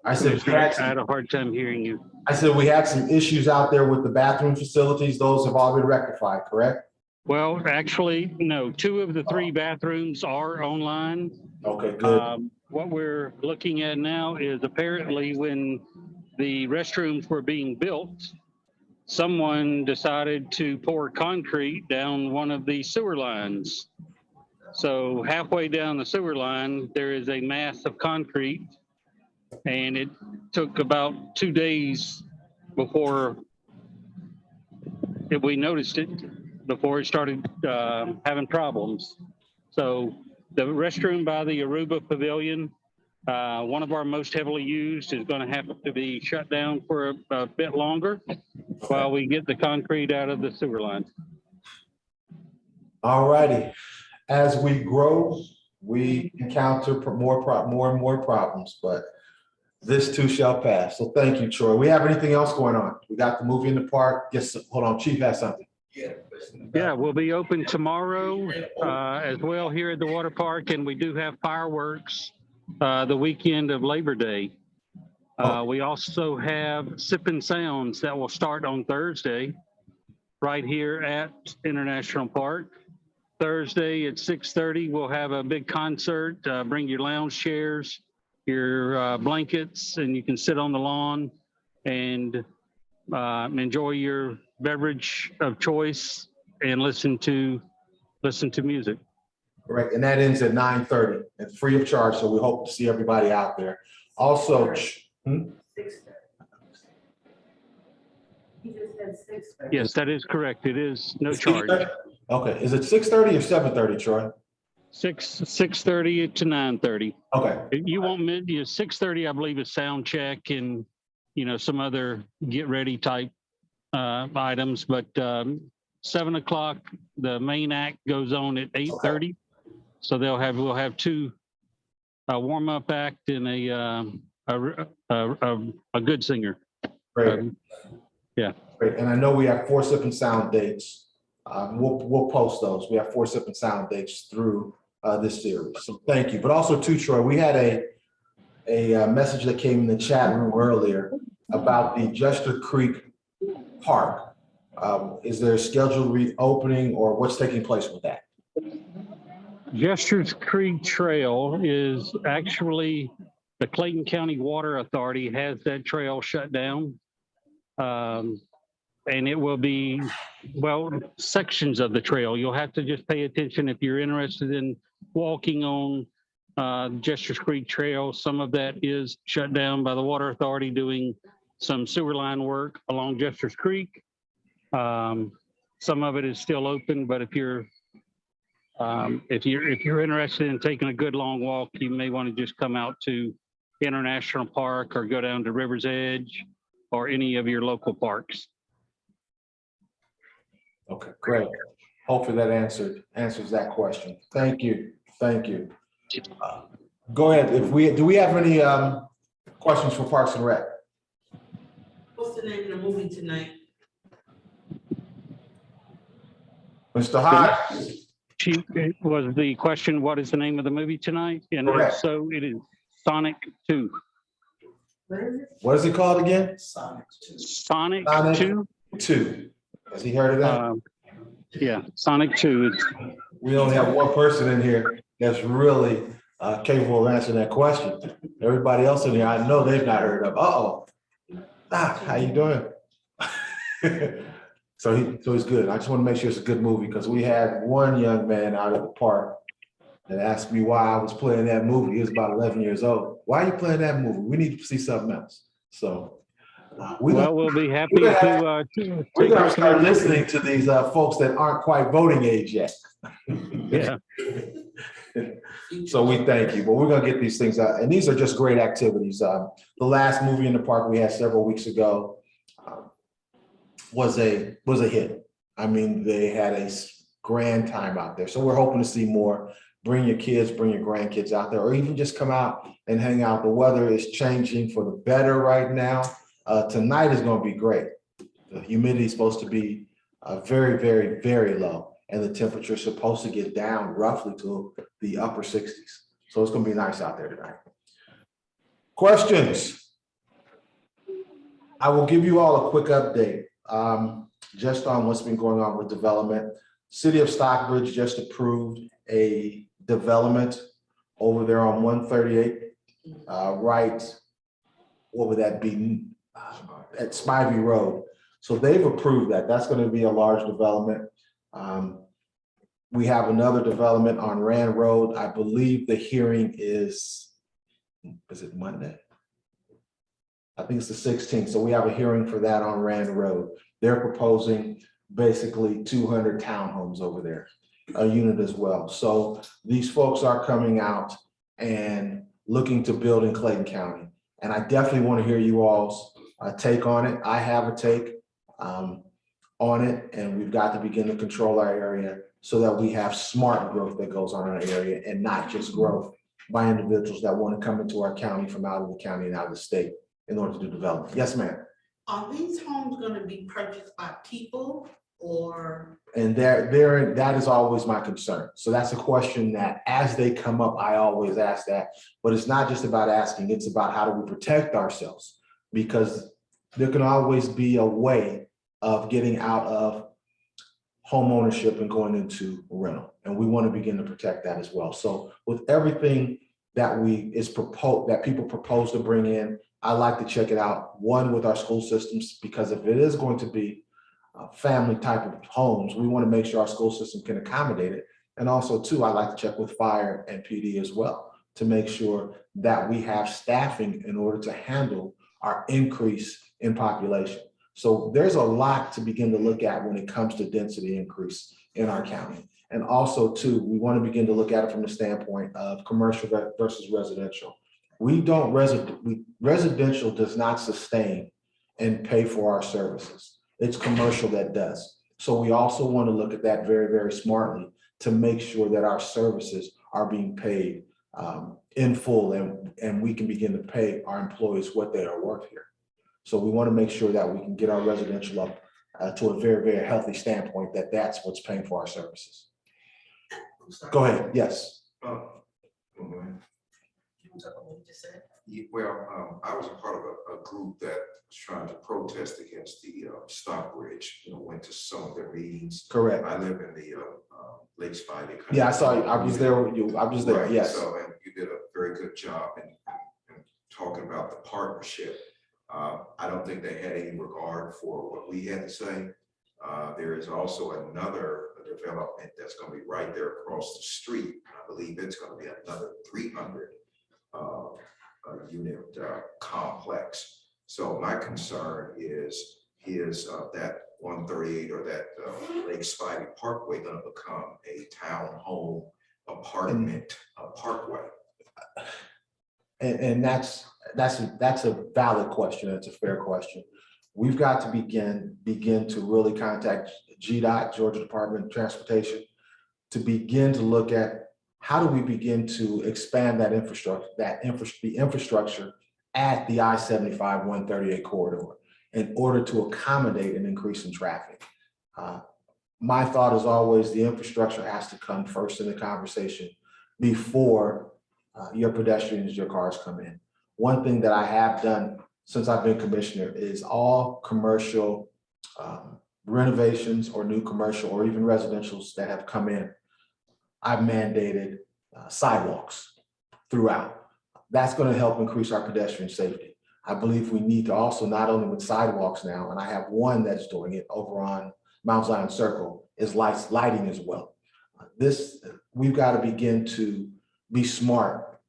I said, I had a hard time hearing you. I said we had some issues out there with the bathroom facilities. Those have all been rectified, correct? Well, actually, no, 2 of the 3 bathrooms are online. Okay, good. What we're looking at now is apparently when the restrooms were being built, someone decided to pour concrete down one of the sewer lines. So halfway down the sewer line, there is a mass of concrete, and it took about 2 days before we noticed it, before it started having problems. So the restroom by the Aruba Pavilion, one of our most heavily used, is going to have to be shut down for a bit longer while we get the concrete out of the sewer line. All righty. As we grow, we encounter more and more problems, but this too shall pass. So thank you, Troy. We have anything else going on? We got the movie in the park. Yes, hold on. Chief has something. Yeah, we'll be open tomorrow as well here at the water park, and we do have fireworks the weekend of Labor Day. We also have Sippin' Sounds that will start on Thursday right here at International Park. Thursday at 6:30, we'll have a big concert. Bring your lounge chairs, your blankets, and you can sit on the lawn and enjoy your beverage of choice and listen to music. Correct, and that ends at 9:30. It's free of charge, so we hope to see everybody out there. Also, Yes, that is correct. It is no charge. Okay, is it 6:30 or 7:30, Troy? 6:30 to 9:30. Okay. You won't miss 6:30, I believe, is sound check and some other get ready type items, but 7 o'clock the main act goes on at 8:30. So we'll have 2 warm up act and a good singer. Great. Yeah. Great. And I know we have 4 Sip and Sound dates. We'll post those. We have 4 Sip and Sound dates through this series. So thank you. But also too, Troy, we had a message that came in the chat room earlier about the Jester Creek Park. Is there a scheduled reopening or what's taking place with that? Jester's Creek Trail is actually the Clayton County Water Authority has that trail shut down. And it will be, sections of the trail. You'll have to just pay attention if you're interested in walking on Jester's Creek Trail. Some of that is shut down by the Water Authority doing some sewer line work along Jester's Creek. Some of it is still open, but if you're interested in taking a good long walk, you may want to just come out to International Park or go down to River's Edge or any of your local parks. Okay, great. Hopefully that answers that question. Thank you. Thank you. Go ahead. Do we have any questions for Parks and Rec? What's the name of the movie tonight? Mr. Hodge. Chief, was the question, what is the name of the movie tonight? And so it is Sonic 2. What is it called again? Sonic 2? 2. Has he heard of that? Yeah, Sonic 2. We only have one person in here that's really capable of answering that question. Everybody else in here, I know they've not heard of. How you doing? So he's good. I just want to make sure it's a good movie because we had one young man out at the park that asked me why I was playing that movie. He was about 11 years old. Why are you playing that movie? We need to see something else. So we'll be happy to we're going to start listening to these folks that aren't quite voting age yet. Yeah. So we thank you, but we're going to get these things out. And these are just great activities. The last movie in the park we had several weeks ago was a hit. I mean, they had a grand time out there. So we're hoping to see more bring your kids, bring your grandkids out there, or even just come out and hang out. The weather is changing for the better right now. Tonight is going to be great. The humidity is supposed to be very, very, very low, and the temperature is supposed to get down roughly to the upper 60s. So it's going to be nice out there tonight. Questions? I will give you all a quick update just on what's been going on with development. City of Stockbridge just approved a development over there on 138, right, what would that be, at Spivey Road. So they've approved that. That's going to be a large development. We have another development on Rand Road. I believe the hearing is it Monday? I think it's the 16th. So we have a hearing for that on Rand Road. They're proposing basically 200 townhomes over there, a unit as well. So these folks are coming out and looking to build in Clayton County. And I definitely want to hear you all's take on it. I have a take on it, and we've got to begin to control our area so that we have smart growth that goes on in our area and not just growth by individuals that want to come into our county from out of the county and out of the state in order to do development. Yes, ma'am. Are these homes gonna be purchased by people or? And that is always my concern. So that's a question that as they come up, I always ask that, but it's not just about asking, it's about how do we protect ourselves? Because there can always be a way of getting out of home ownership and going into rental. And we want to begin to protect that as well. So with everything that that people propose to bring in, I like to check it out, one, with our school systems, because if it is going to be family type of homes, we want to make sure our school system can accommodate it. And also too, I like to check with fire and PD as well to make sure that we have staffing in order to handle our increase in population. So there's a lot to begin to look at when it comes to density increase in our county. And also too, we want to begin to look at it from the standpoint of commercial versus residential. Residential does not sustain and pay for our services. It's commercial that does. So we also want to look at that very, very smartly to make sure that our services are being paid in full, and we can begin to pay our employees what they are worth here. So we want to make sure that we can get our residential up to a very, very healthy standpoint, that's what's paying for our services. Go ahead. Yes. Well, I was a part of a group that was trying to protest against the Stockbridge, went to some of their meetings. Correct. I live in the Lake Spivey. Yeah, I saw you. I was there with you. I was there, Right. yes. So, and you did a very good job in talking about the partnership. I don't think they had any regard for what we had to say. There is also another development that's going to be right there across the street. I believe it's going to be another 300 unit complex. So my concern is that 138 or that Lake Spivey Parkway going to become a townhome apartment parkway? And that's a valid question. That's a fair question. We've got to begin to really contact GDOT, Georgia Department of Transportation, to begin to look at how do we begin to expand that infrastructure, the infrastructure at the I-75 138 corridor in order to accommodate an increase in traffic. My thought is always the infrastructure has to come first in the conversation before your pedestrians, your cars come in. One thing that I have done since I've been commissioner is all commercial renovations or new commercial or even residentials that have come in, I've mandated sidewalks throughout. That's going to help increase our pedestrian safety. I believe we need to also, not only with sidewalks now, and I have one that's doing it over on Mount Zion Circle, is lighting as well. We've got to begin to be smart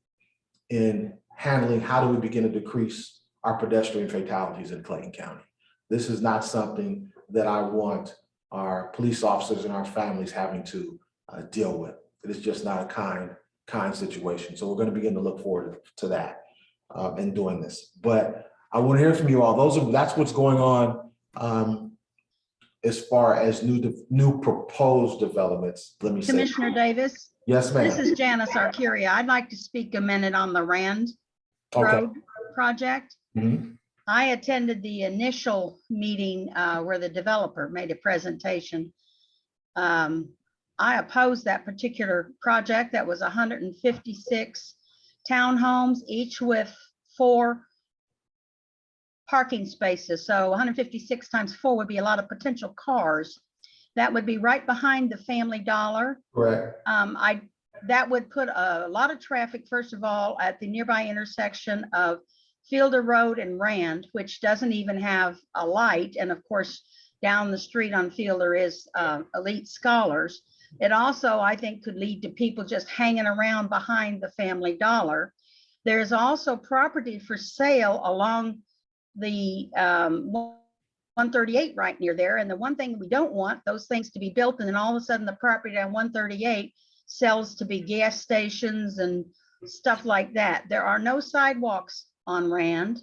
in handling how do we begin to decrease our pedestrian fatalities in Clayton County. This is not something that I want our police officers and our families having to deal with. It is just not a kind situation. So we're going to begin to look forward to that in doing this. But I want to hear from you all. That's what's going on as far as new proposed developments. Let me say. Commissioner Davis? Yes, This ma'am. is Janice Arcuria. I'd like to speak a minute on the Rand Okay. Road project. Mhm. I attended the initial meeting where the developer made a presentation. I opposed that particular project. That was 156 townhomes, each with 4 parking spaces. So 156 times 4 would be a lot of potential cars. That would be right behind the Family Dollar. Correct. That would put a lot of traffic, first of all, at the nearby intersection of Fielder Road and Rand, which doesn't even have a light. And of course, down the street on Fielder is Elite Scholars. It also, I think, could lead to people just hanging around behind the Family Dollar. There's also property for sale along the 138 right near there. And the one thing we don't want, those things to be built, and then all of a sudden the property on 138 sells to be gas stations and stuff like that. There are no sidewalks on Rand.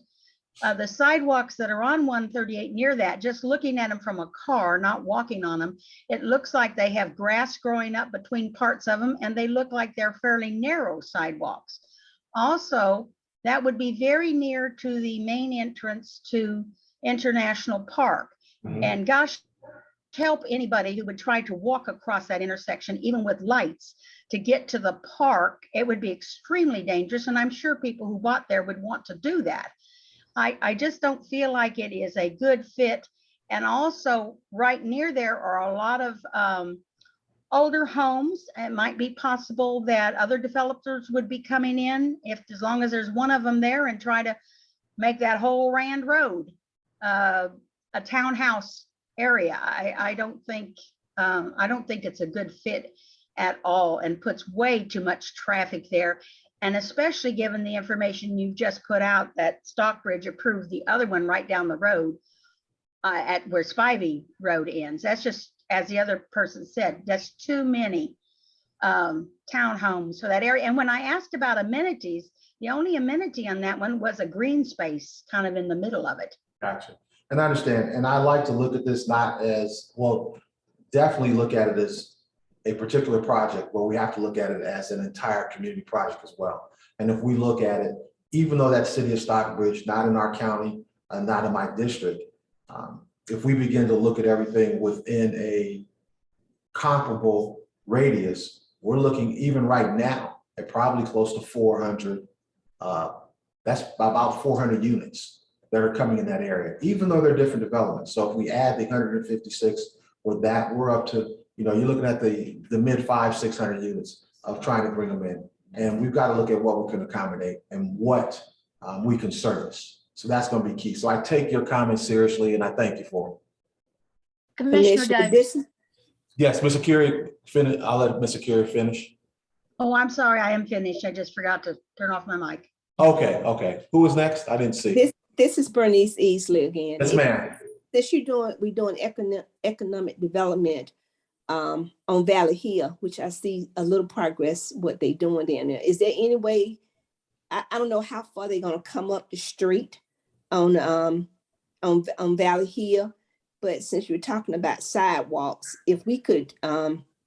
The sidewalks that are on 138 near that, just looking at them from a car, not walking on them, it looks like they have grass growing up between parts of them, and they look like they're fairly narrow sidewalks. Also, that would be very near to the main entrance to International Park. And gosh, help anybody who would try to walk across that intersection, even with lights, to get to the park. It would be extremely dangerous, and I'm sure people who bought there would want to do that. I just don't feel like it is a good fit. And also right near there are a lot of older homes. It might be possible that other developers would be coming in, as long as there's one of them there, and try to make that whole Rand Road a townhouse area. I don't think it's a good fit at all, and puts way too much traffic there. And especially given the information you've just put out that Stockbridge approved the other one right down the road at where Spivey Road ends. That's just, as the other person said, that's too many townhomes for that area. And when I asked about amenities, the only amenity on that one was a green space kind of in the middle of it. Gotcha. And I understand. And I like to look at this not as, well, definitely look at it as a particular project, but we have to look at it as an entire community project as well. And if we look at it, even though that city of Stockbridge, not in our county, not in my district, if we begin to look at everything within a comparable radius, we're looking even right now at probably close to 400. That's about 400 units that are coming in that area, even though they're different developments. So if we add the 156 with that, we're up to, you're looking at the mid 500-600 units of trying to bring them in. And we've got to look at what we can accommodate and what we can service. So that's going to be key. So I take your comments seriously, and I thank you for them. Commissioner Davis. Yes, Mr. Curie, finish. I'll let Mr. Curie finish. Oh, I'm sorry, I am finished. I just forgot to turn off my mic. Okay. Who was next? I didn't see. This is Bernice Easley again. Yes, ma'am. This we're doing economic development on Valley Hill, which I see a little progress what they doing down there. Is there any way, I don't know how far they're gonna come up the street on Valley Hill, but since you're talking about sidewalks, if we could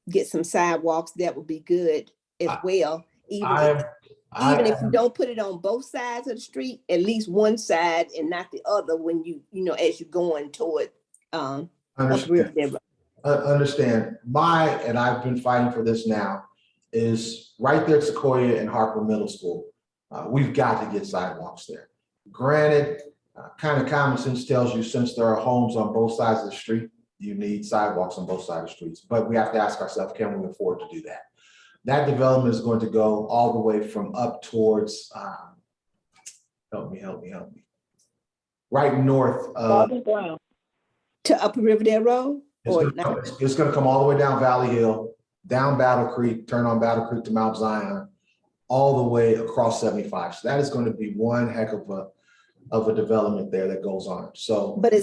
get some sidewalks, that would be good as well. Even if you don't put it on both sides of the street, at least one side and not the other when as you're going toward Understand. And I've been fighting for this now, is right there at Sequoia and Harper Middle School. We've got to get sidewalks there. Granted, kind of common sense tells you, since there are homes on both sides of the street, you need sidewalks on both sides of the streets. But we have to ask ourselves, can we afford to do that? That development is going to go all the way from up towards, help me. Right north of. To Upper Riverdale Road? It's going to come all the way down Valley Hill, down Battle Creek, turn on Battle Creek to Mount Zion, all the way across 75. So that is going to be one heck of a development there that goes on. So, but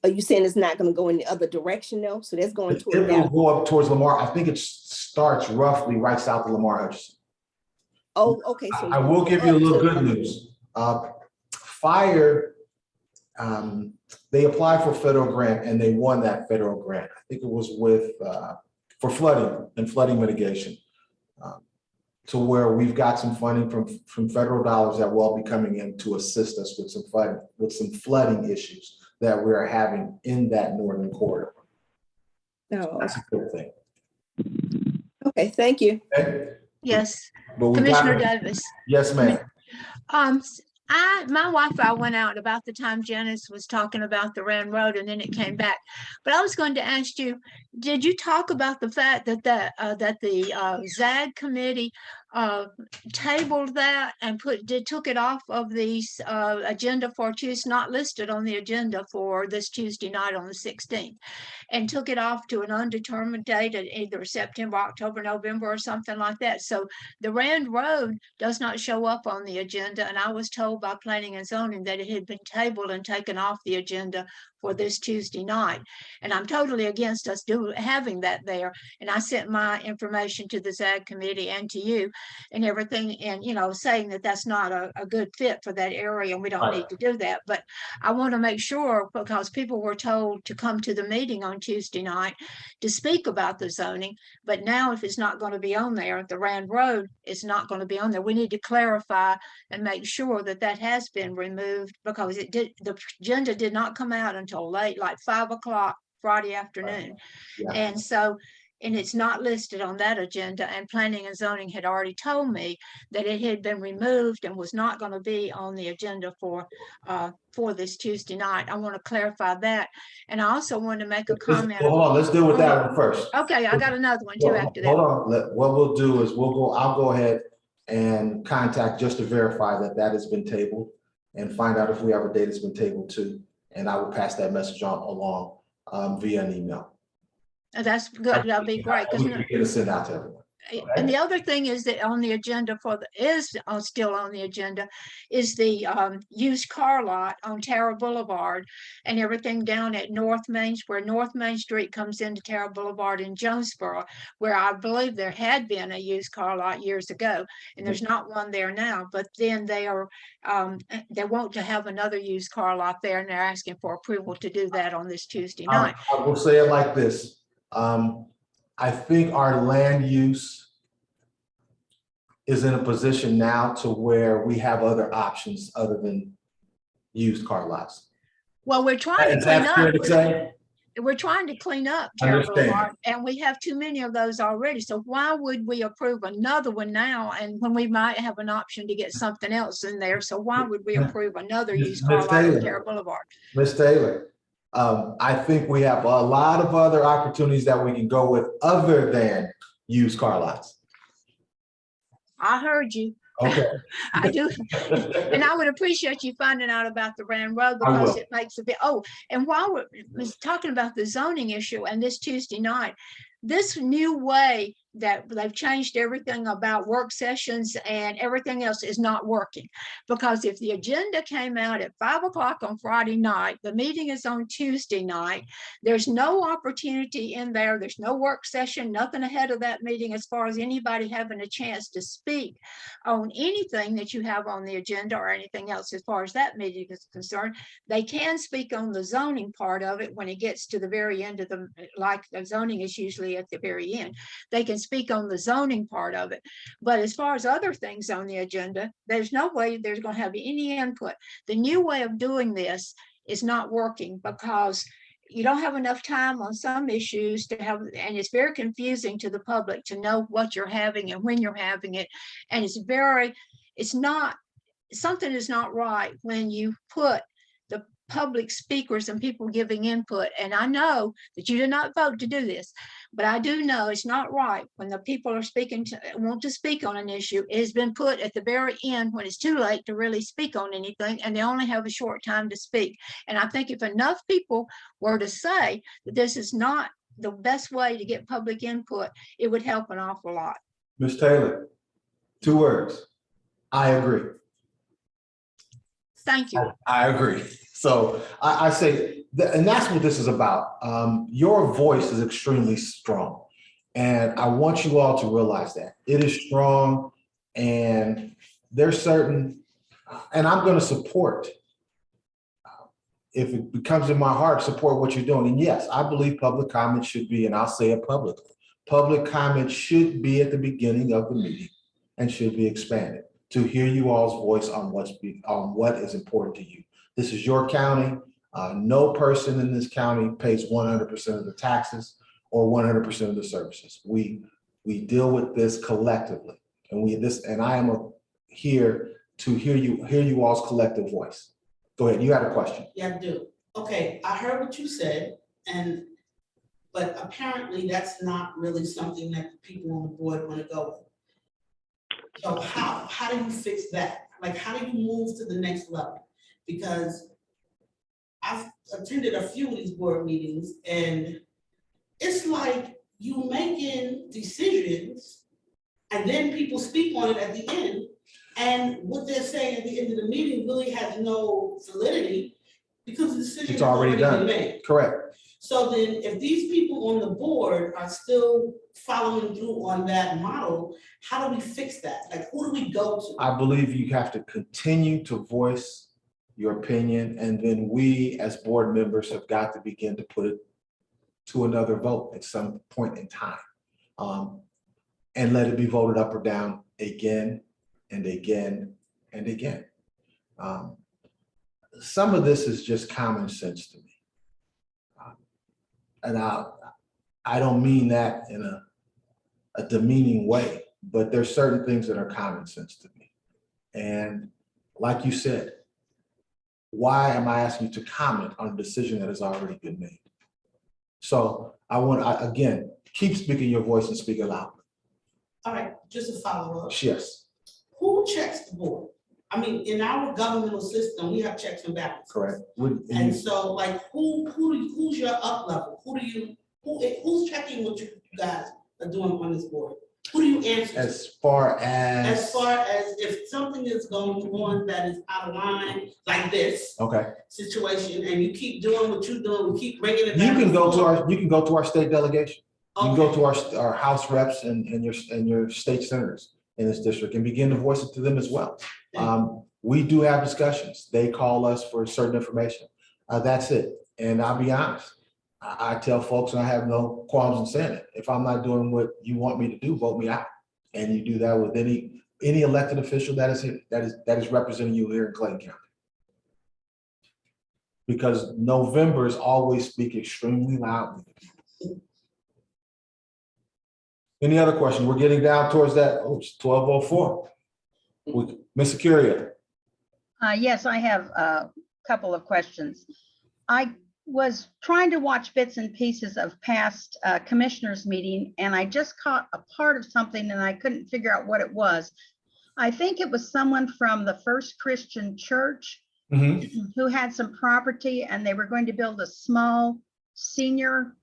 are you saying it's not going to go in the other direction though? So that's going to. It will go up towards Lamar. I think it starts roughly right south of Lamar Hutchinson. Oh, okay. So I will give you a little good news. Fire, they applied for a federal grant and they won that federal grant. I think it was with for flooding and flooding mitigation. to where we've got some funding from federal dollars that will be coming in to assist us with some flooding issues that we're having in that northern corridor. No, That's a good thing. okay, thank you. Okay? Yes, But we Commissioner got, Davis. yes, ma'am. My Wi-Fi went out about the time Janice was talking about the Rand Road, and then it came back. But I was going to ask you, did you talk about the fact that the ZAG committee tabled that and took it off of the agenda for Tuesday, not listed on the agenda for this Tuesday night on the 16th, and took it off to an undetermined date at either September, October, November, or something like that. So the Rand Road does not show up on the agenda, and I was told by Planning and Zoning that it had been tabled and taken off the agenda for this Tuesday night. And I'm totally against us having that there. And I sent my information to the ZAG committee and to you and everything, and saying that that's not a good fit for that area and we don't need to do that. But I want to make sure, because people were told to come to the meeting on Tuesday night to speak about the zoning, but now if it's not going to be on there, the Rand Road is not going to be on there. We need to clarify and make sure that that has been removed, because the agenda did not come out until late, like 5 o'clock Friday afternoon. Yeah. And so, and it's not listed on that agenda, and Planning and Zoning had already told me that it had been removed and was not going to be on the agenda for this Tuesday night. I want to clarify that. And I also want to make a comment. Hold on, let's deal with that one first. Okay, I got another one too after that. Hold on, what we'll do is I'll go ahead and contact just to verify that has been tabled and find out if we have a date that's been tabled too. And I will pass that message along via an email. That's good. That'll be great. We can get it sent out to everyone. And the other thing is that on the agenda still on the agenda is the used car lot on Tara Boulevard and everything down at where North Main Street comes into Tara Boulevard in Jonesboro, where I believe there had been a used car lot years ago, and there's not one there now. But then they want to have another used car lot there, and they're asking for approval to do that on this Tuesday night. I will say it like this. I think our land use is in a position now to where we have other options other than used car lots. Well, we're trying to clean up. We're trying to clean up Tara Boulevard, and we have too many of those already. So why would we approve another one now, and when we might have an option to get something else in there? So why would we approve another used car lot on Tara Boulevard? Ms. Taylor, I think we have a lot of other opportunities that we can go with other than used car lots. I heard you. Okay. I do. And I would appreciate you finding out about the Rand Road, because it makes a bit. Oh, and while we're talking about the zoning issue and this Tuesday night, this new way that they've changed everything about work sessions and everything else is not working. Because if the agenda came out at 5 o'clock on Friday night, the meeting is on Tuesday night, there's no opportunity in there. There's no work session, nothing ahead of that meeting as far as anybody having a chance to speak on anything that you have on the agenda or anything else as far as that meeting is concerned. They can speak on the zoning part of it when it gets to the very end of like the zoning is usually at the very end. They can speak on the zoning part of it. But as far as other things on the agenda, there's no way there's going to have any input. The new way of doing this is not working, because you don't have enough time on some issues to have, and it's very confusing to the public to know what you're having and when you're having it. And something is not right when you put the public speakers and people giving input. And I know that you did not vote to do this, but I do know it's not right when the people are want to speak on an issue. It has been put at the very end when it's too late to really speak on anything, and they only have a short time to speak. And I think if enough people were to say that this is not the best way to get public input, it would help an awful lot. Ms. Taylor, 2 words. I agree. Thank you. I agree. So I say, and that's what this is about. Your voice is extremely strong. And I want you all to realize that. It is strong, and there's certain, and I'm going to support, if it becomes in my heart, support what you're doing. And yes, I believe public comment should be, and I'll say it publicly, public comment should be at the beginning of the meeting and should be expanded to hear you all's voice on what is important to you. This is your county. No person in this county pays 100% of the taxes or 100% of the services. We deal with this collectively, and I am here to hear you all's collective voice. Go ahead. You had a question. Yeah, I do. Okay, I heard what you said, but apparently that's not really something that the people on the board want to go with. So how do you fix that? Like, how do you move to the next level? Because I've attended a few of these board meetings, and it's like you making decisions and then people speak on it at the end. And what they're saying at the end of the meeting really has no validity because the decision It's has already done. been made. Correct. So then if these people on the board are still following through on that model, how do we fix that? Like, who do we go to? I believe you have to continue to voice your opinion, and then we as board members have got to begin to put it to another vote at some point in time, and let it be voted up or down again and again and again. Some of this is just common sense to me. And I don't mean that in a demeaning way, but there's certain things that are common sense to me. And like you said, why am I asking you to comment on a decision that has already been made? So again, keep speaking your voice and speak aloud. All right, just a follow-up. Yes. Who checks the board? I mean, in our governmental system, we have checks and balances. Correct. And so, like, who's your up level? Who's checking what you guys are doing on this board? Who do you answer to? As far as if something is going on that is out of line, like this situation, and you keep doing what you're doing, we keep bringing it back. You can go to our state delegation. You can go to our House reps and your state senators in this district and begin to voice it to them as well. We do have discussions. They call us for certain information. That's it. And I'll be honest, I tell folks, and I have no qualms in saying it, if I'm not doing what you want me to do, vote me out. And you do that with any elected official that is representing you here in Clayton County. Because Novembers always speak extremely loudly. Any other questions? We're getting down towards that. Oh, it's 12:04. Ms. Curia. Yes, I have a couple of questions. I was trying to watch bits and pieces of past commissioners meeting, and I just caught a part of something and I couldn't figure out what it was. I think it was someone from the First Christian Church who had some property and they were going to build a small senior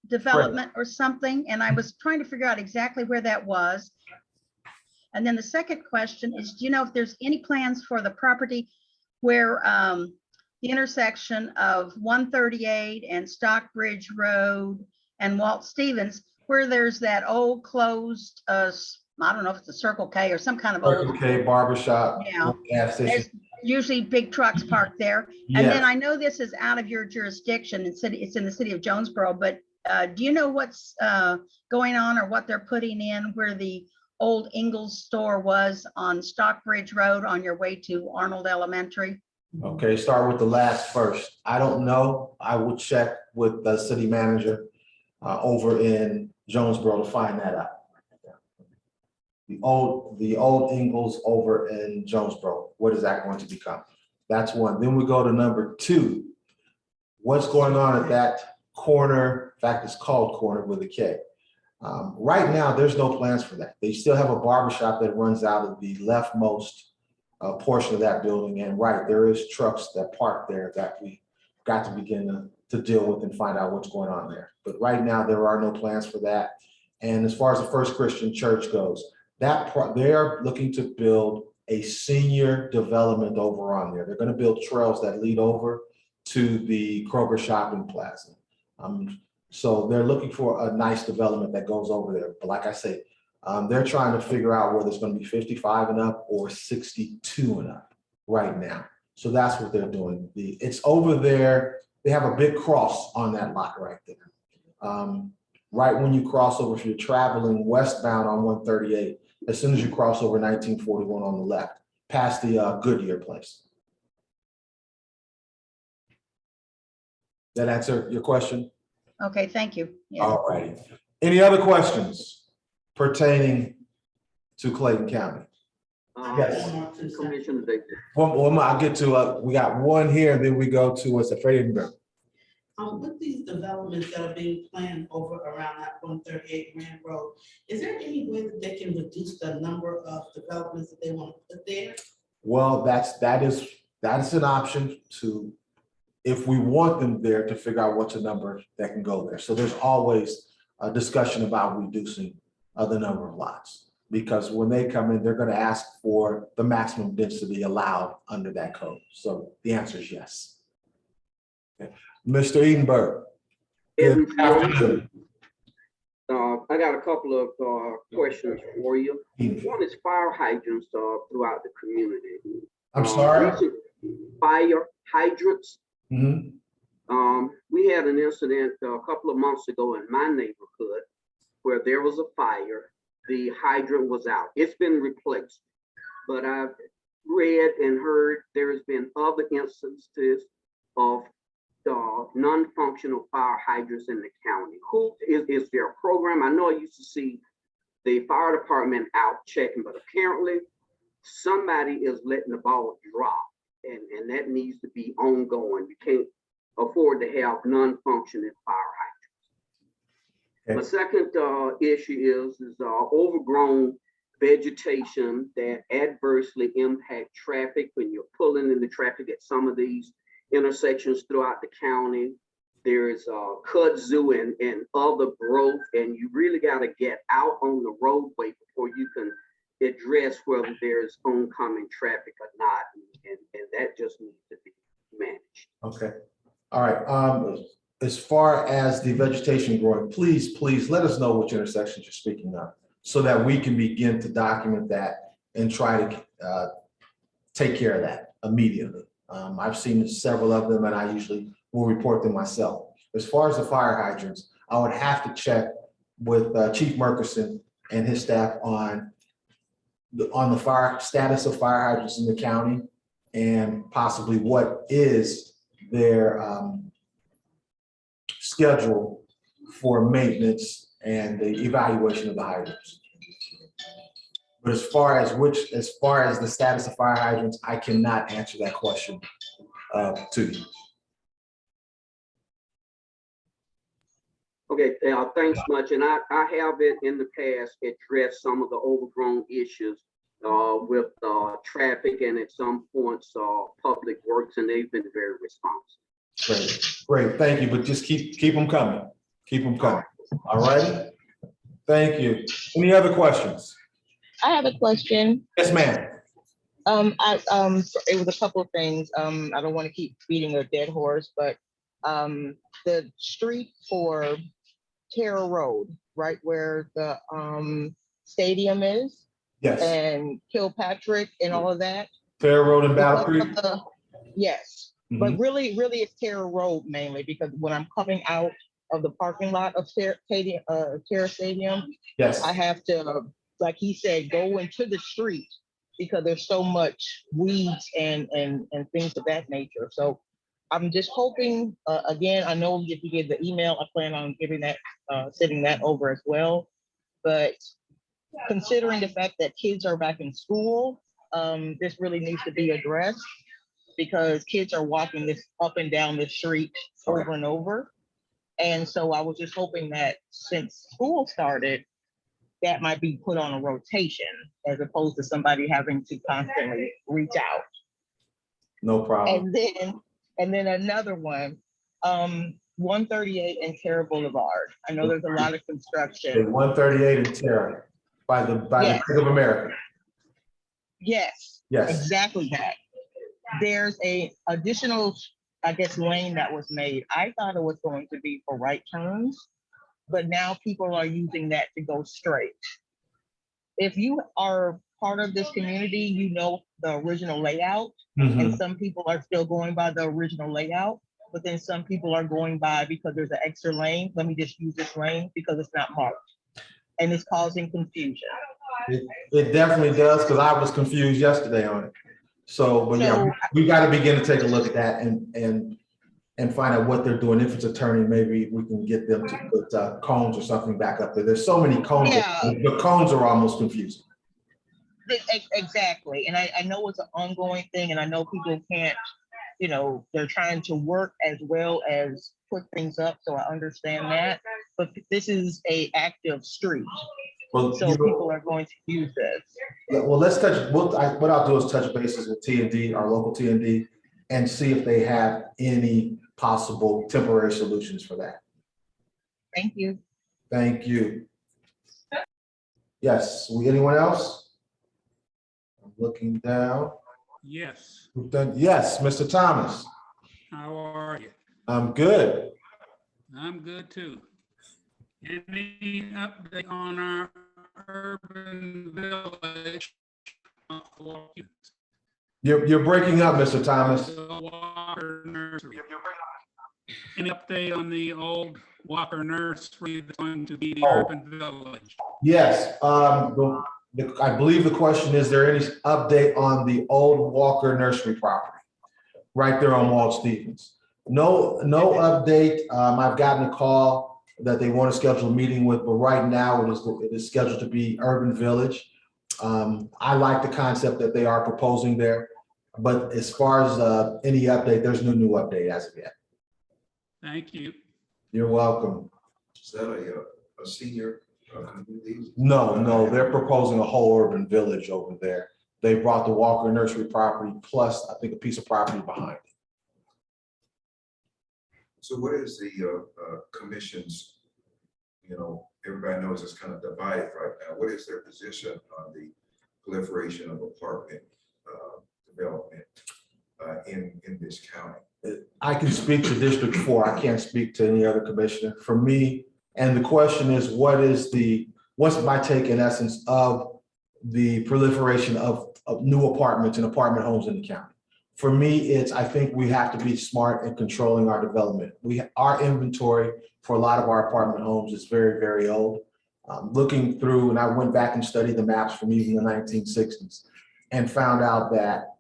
development or something. And I was trying to figure out exactly where that was. And then the second question is, do you know if there's any plans for the property where the intersection of 138 and Stockbridge Road and Walt Stevens, where there's that old closed, I don't know if it's a Circle K or some kind of Circle K barbershop. Yeah, gas station. there's usually big trucks parked there. And then I know this is out of your jurisdiction. It's in the city of Jonesboro, but do you know what's going on or what they're putting in where the old Ingles store was on Stockbridge Road on your way to Arnold Elementary? Okay, start with the last first. I don't know. I will check with the city manager over in Jonesboro to find that out. The old Ingles over in Jonesboro, what is that going to become? That's one. Then we go to number two. What's going on at that corner? In fact, it's called Corner with a K. Right now, there's no plans for that. They still have a barbershop that runs out of the leftmost portion of that building. And right, there is trucks that park there that we got to begin to deal with and find out what's going on there. But right now, there are no plans for that. And as far as the First Christian Church goes, that part, they're looking to build a senior development over on there. They're going to build trails that lead over to the Kroger shopping plaza. So they're looking for a nice development that goes over there. But like I say, they're trying to figure out whether it's going to be 55 and up or 62 and up right now. So that's what they're doing. It's over there. They have a big cross on that lot right there. right when you cross over, if you're traveling westbound on 138, as soon as you cross over 1941 on the left, past the Goodyear place. That answer your question? Okay, thank you. Yeah. All righty. Any other questions pertaining to Clayton County? Yes. Commissioner Davis. One more, I'll get to, we got one here, and then we go to, what's it, Freddie? With these developments that are being planned over around that 138 Grand Road, is there any way that they can reduce the number of developments that they want to put there? Well, that is an option to, if we want them there, to figure out what's a number that can go there. So there's always a discussion about reducing the number of lots, because when they come in, they're going to ask for the maximum density allowed under that code. So the answer is yes. Okay. Mr. Edenberg. Good afternoon. I got a couple of questions for you. One is fire hydrants throughout the community. I'm sorry? Fire hydrants. Mm-hmm. We had an incident a couple of months ago in my neighborhood where there was a fire. The hydrant was out. It's been replaced, but I've read and heard there has been other instances of non-functional fire hydrants in the county. Who is there a program? I know I used to see the fire department out checking, but apparently somebody is letting the ball drop, and that needs to be ongoing. You can't afford to have non-functioning fire hydrants. Okay. My second issue is overgrown vegetation that adversely impact traffic when you're pulling into traffic at some of these intersections throughout the county. There's kudzu and other growth, and you really got to get out on the roadway before you can address whether there's oncoming traffic or not, and that just needs to be managed. Okay. All right. As far as the vegetation growing, please let us know which intersections you're speaking of, so that we can begin to document that and try to take care of that immediately. I've seen several of them, and I usually will report them myself. As far as the fire hydrants, I would have to check with Chief Murkison and his staff on the fire status of fire hydrants in the county, and possibly what is their schedule for maintenance and the evaluation of the hydrants. But as far as the status of fire hydrants, I cannot answer that question to you. Okay, thanks much. And I have it in the past addressed some of the overgrown issues with traffic and at some points public works, and they've been very responsive. Great, thank you. But just keep them coming. Keep them coming. All right. Thank you. Any other questions? I have a question. Yes, ma'am. It was a couple of things. I don't want to keep beating a dead horse, but the street for Terra Road, right where the stadium is. Yes. And Kilpatrick and all of that. Terra Road and Battle Creek. Yes, but really it's Terra Road mainly, because when I'm coming out of the parking lot of Terra Stadium, yes, I have to, like he said, go into the street because there's so much weeds and things of that nature. So I'm just hoping, again, I know if you give the email, I plan on giving that, sending that over as well. But considering the fact that kids are back in school, this really needs to be addressed, because kids are walking this up and down the street over and over. And so I was just hoping that since school started, that might be put on a rotation as opposed to somebody having to constantly reach out. No problem. And then another one, 138 and Terra Boulevard. I know there's a lot of construction. 138 and Terra by the Bank of America. Yes. Yes. Exactly that. There's a additional, I guess, lane that was made. I thought it was going to be for right turns, but now people are using that to go straight. If you are part of this community, you know the original layout, and some people are still going by the original layout. but then some people are going by because there's an extra lane. Let me just use this lane because it's not marked. And it's causing confusion. It definitely does, because I was confused yesterday on it. So, but yeah, So- we got to begin to take a look at that and find out what they're doing. If it's a turning, maybe we can get them to put cones or something back up there. There's so many cones. Yeah. The cones are almost confusing. Exactly. And I know it's an ongoing thing, and I know people can't, they're trying to work as well as put things up. So I understand that. But this is a active street. Well, So people are going to use this. Yeah, well, let's touch, what I'll do is touch bases with T&D, our local T&D, and see if they have any possible temporary solutions for that. Thank you. Thank you. Yes, anyone else? I'm looking down. Yes, We've done, yes, Mr. Thomas. how are you? I'm good. I'm good too. Any update on our urban village? You're breaking up, Mr. Thomas. Walker Nursery. Any update on the old Walker Nursery that's going to be the urban village? Yes, I believe the question is there any update on the old Walker Nursery property? Right there on Walt Stevens. No update. I've gotten a call that they want to schedule a meeting with, but right now it is scheduled to be Urban Village. I like the concept that they are proposing there, but as far as any update, there's no new update as of yet. Thank you. You're welcome. Is that a senior community? No, they're proposing a whole urban village over there. They brought the Walker Nursery property plus, I think, a piece of property behind it. So what is the commission's, everybody knows it's kind of divided right now. What is their position on the proliferation of apartment development in this county? I can speak to District 4. I can't speak to any other commissioner. For me, and the question is, what's my take in essence of the proliferation of new apartments and apartment homes in the county? For me, I think we have to be smart in controlling our development. Our inventory for a lot of our apartment homes is very, very old. Looking through, and I went back and studied the maps from even the 1960s and found out that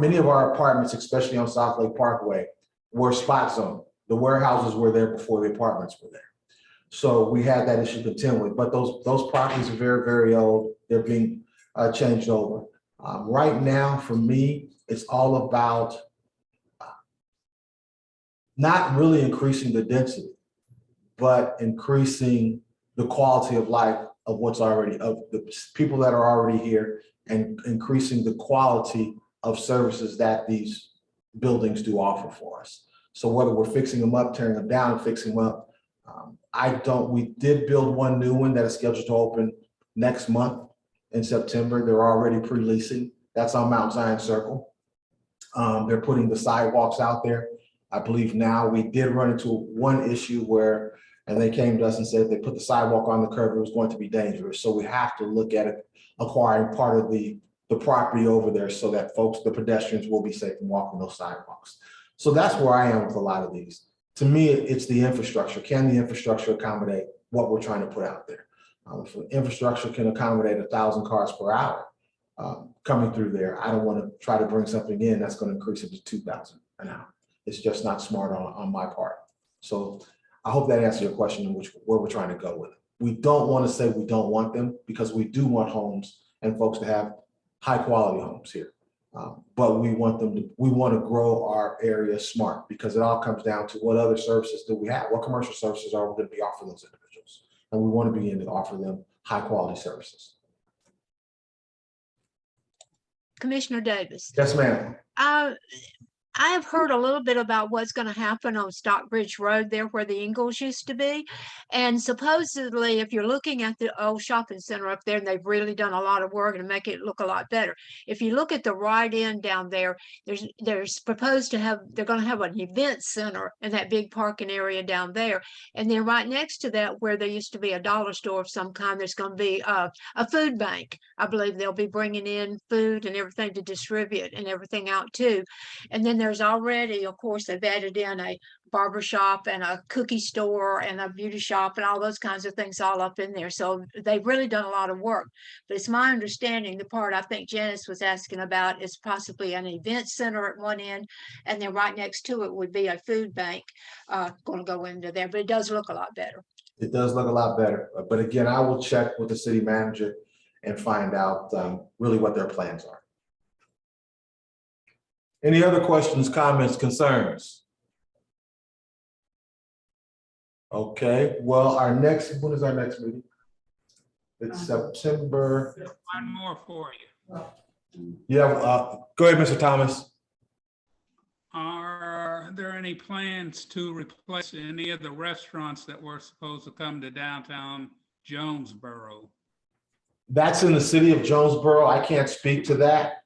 many of our apartments, especially on South Lake Parkway, were spot zone. The warehouses were there before the apartments were there. So we had that issue to contend with, but those properties are very, very old. They're being changed over. Right now, for me, it's all about not really increasing the density, but increasing the quality of life of the people that are already here, and increasing the quality of services that these buildings do offer for us. So whether we're fixing them up, tearing them down, fixing them up, we did build one new one that is scheduled to open next month in September. They're already pre-leasing. That's on Mount Zion Circle. They're putting the sidewalks out there. I believe now we did run into one issue and they came to us and said if they put the sidewalk on the curb, it was going to be dangerous. So we have to look at it, acquiring part of the property over there so that the pedestrians will be safe in walking those sidewalks. So that's where I am with a lot of these. To me, it's the infrastructure. Can the infrastructure accommodate what we're trying to put out there? If the infrastructure can accommodate 1,000 cars per hour coming through there, I don't want to try to bring something in that's going to increase it to 2,000 an hour. It's just not smart on my part. So I hope that answers your question in where we're trying to go with it. We don't want to say we don't want them, because we do want homes and folks to have high quality homes here. But we want to grow our area smart, because it all comes down to what other services do we have? What commercial services are we going to be offering those individuals? And we want to begin to offer them high quality services. Commissioner Davis. Yes, ma'am. I have heard a little bit about what's going to happen on Stockbridge Road there where the Ingalls used to be. And supposedly, if you're looking at the old shopping center up there, and they've really done a lot of work to make it look a lot better. If you look at the right end down there, there's proposed to have, they're going to have an event center in that big parking area down there. And then right next to that, where there used to be a dollar store of some kind, there's going to be a food bank. I believe they'll be bringing in food and everything to distribute and everything out too. And then there's already, of course, they've added in a barber shop and a cookie store and a beauty shop and all those kinds of things all up in there. So they've really done a lot of work. But it's my understanding, the part I think Janice was asking about is possibly an event center at one end, and then right next to it would be a food bank going to go into there. But it does look a lot better. It does look a lot better. But again, I will check with the city manager and find out really what their plans are. Any other questions, comments, concerns? Okay, well, when is our next meeting? It's September. One more for you. Yeah, go ahead, Mr. Thomas. Are there any plans to replace any of the restaurants that were supposed to come to downtown Jonesboro? That's in the city of Jonesboro. I can't speak to that.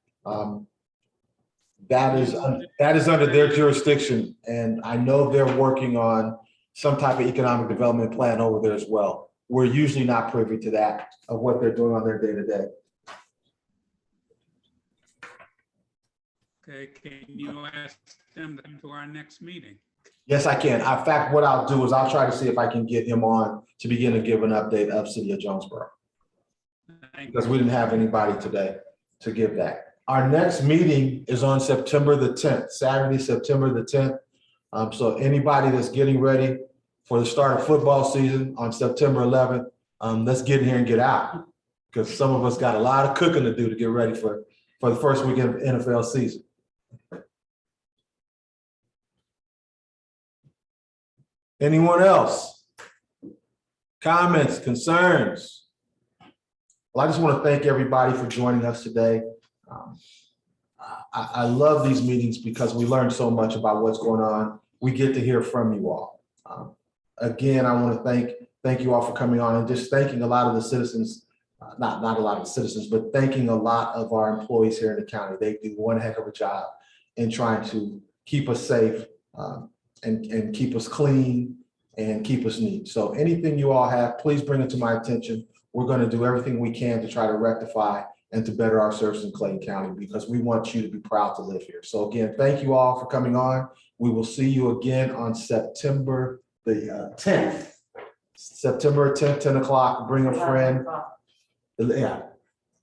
That is under their jurisdiction, and I know they're working on some type of economic development plan over there as well. We're usually not privy to that, of what they're doing on their day-to-day. Okay, can you ask them to come to our next meeting? Yes, I can. In fact, what I'll do is I'll try to see if I can get him on to begin to give an update of City of Jonesboro. Because we didn't have anybody today to give that. Our next meeting is on September the 10th, Saturday, September the 10th. So anybody that's getting ready for the start of football season on September 11th, let's get in here and get out. Because some of us got a lot of cooking to do to get ready for the first weekend of NFL season. Anyone else? Comments, concerns? Well, I just want to thank everybody for joining us today. I love these meetings because we learn so much about what's going on. We get to hear from you all. Again, I want to thank you all for coming on and just thanking a lot of the citizens, not a lot of the citizens, but thanking a lot of our employees here in the county. They do one heck of a job in trying to keep us safe and keep us clean and keep us neat. So anything you all have, please bring it to my attention. We're going to do everything we can to try to rectify and to better our service in Clayton County, because we want you to be proud to live here. So again, thank you all for coming on. We will see you again on September the 10th. September 10th, 10 o'clock, bring a friend. Yeah.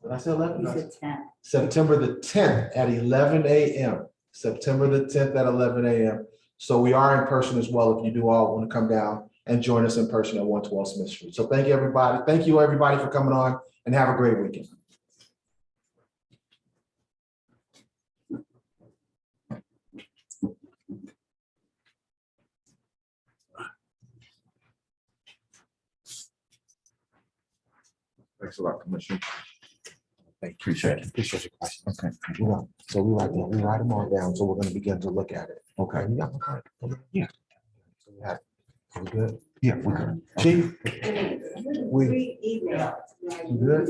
Did I say 11? You said 10. September the 10th at 11 a.m. September the 10th at 11 a.m. So we are in person as well if you do all want to come down and join us in person at 112 Smith Street. So thank you, everybody. Thank you, everybody, for coming on, and have a great weekend. Thanks a lot, Commissioner. Thank you. Appreciate it. Appreciate your question. Okay. So we write them all down. So we're going to begin to look at it. Okay. Yeah. Okay. Yeah. So we have. We good? Yeah, we're good. Chief, we good?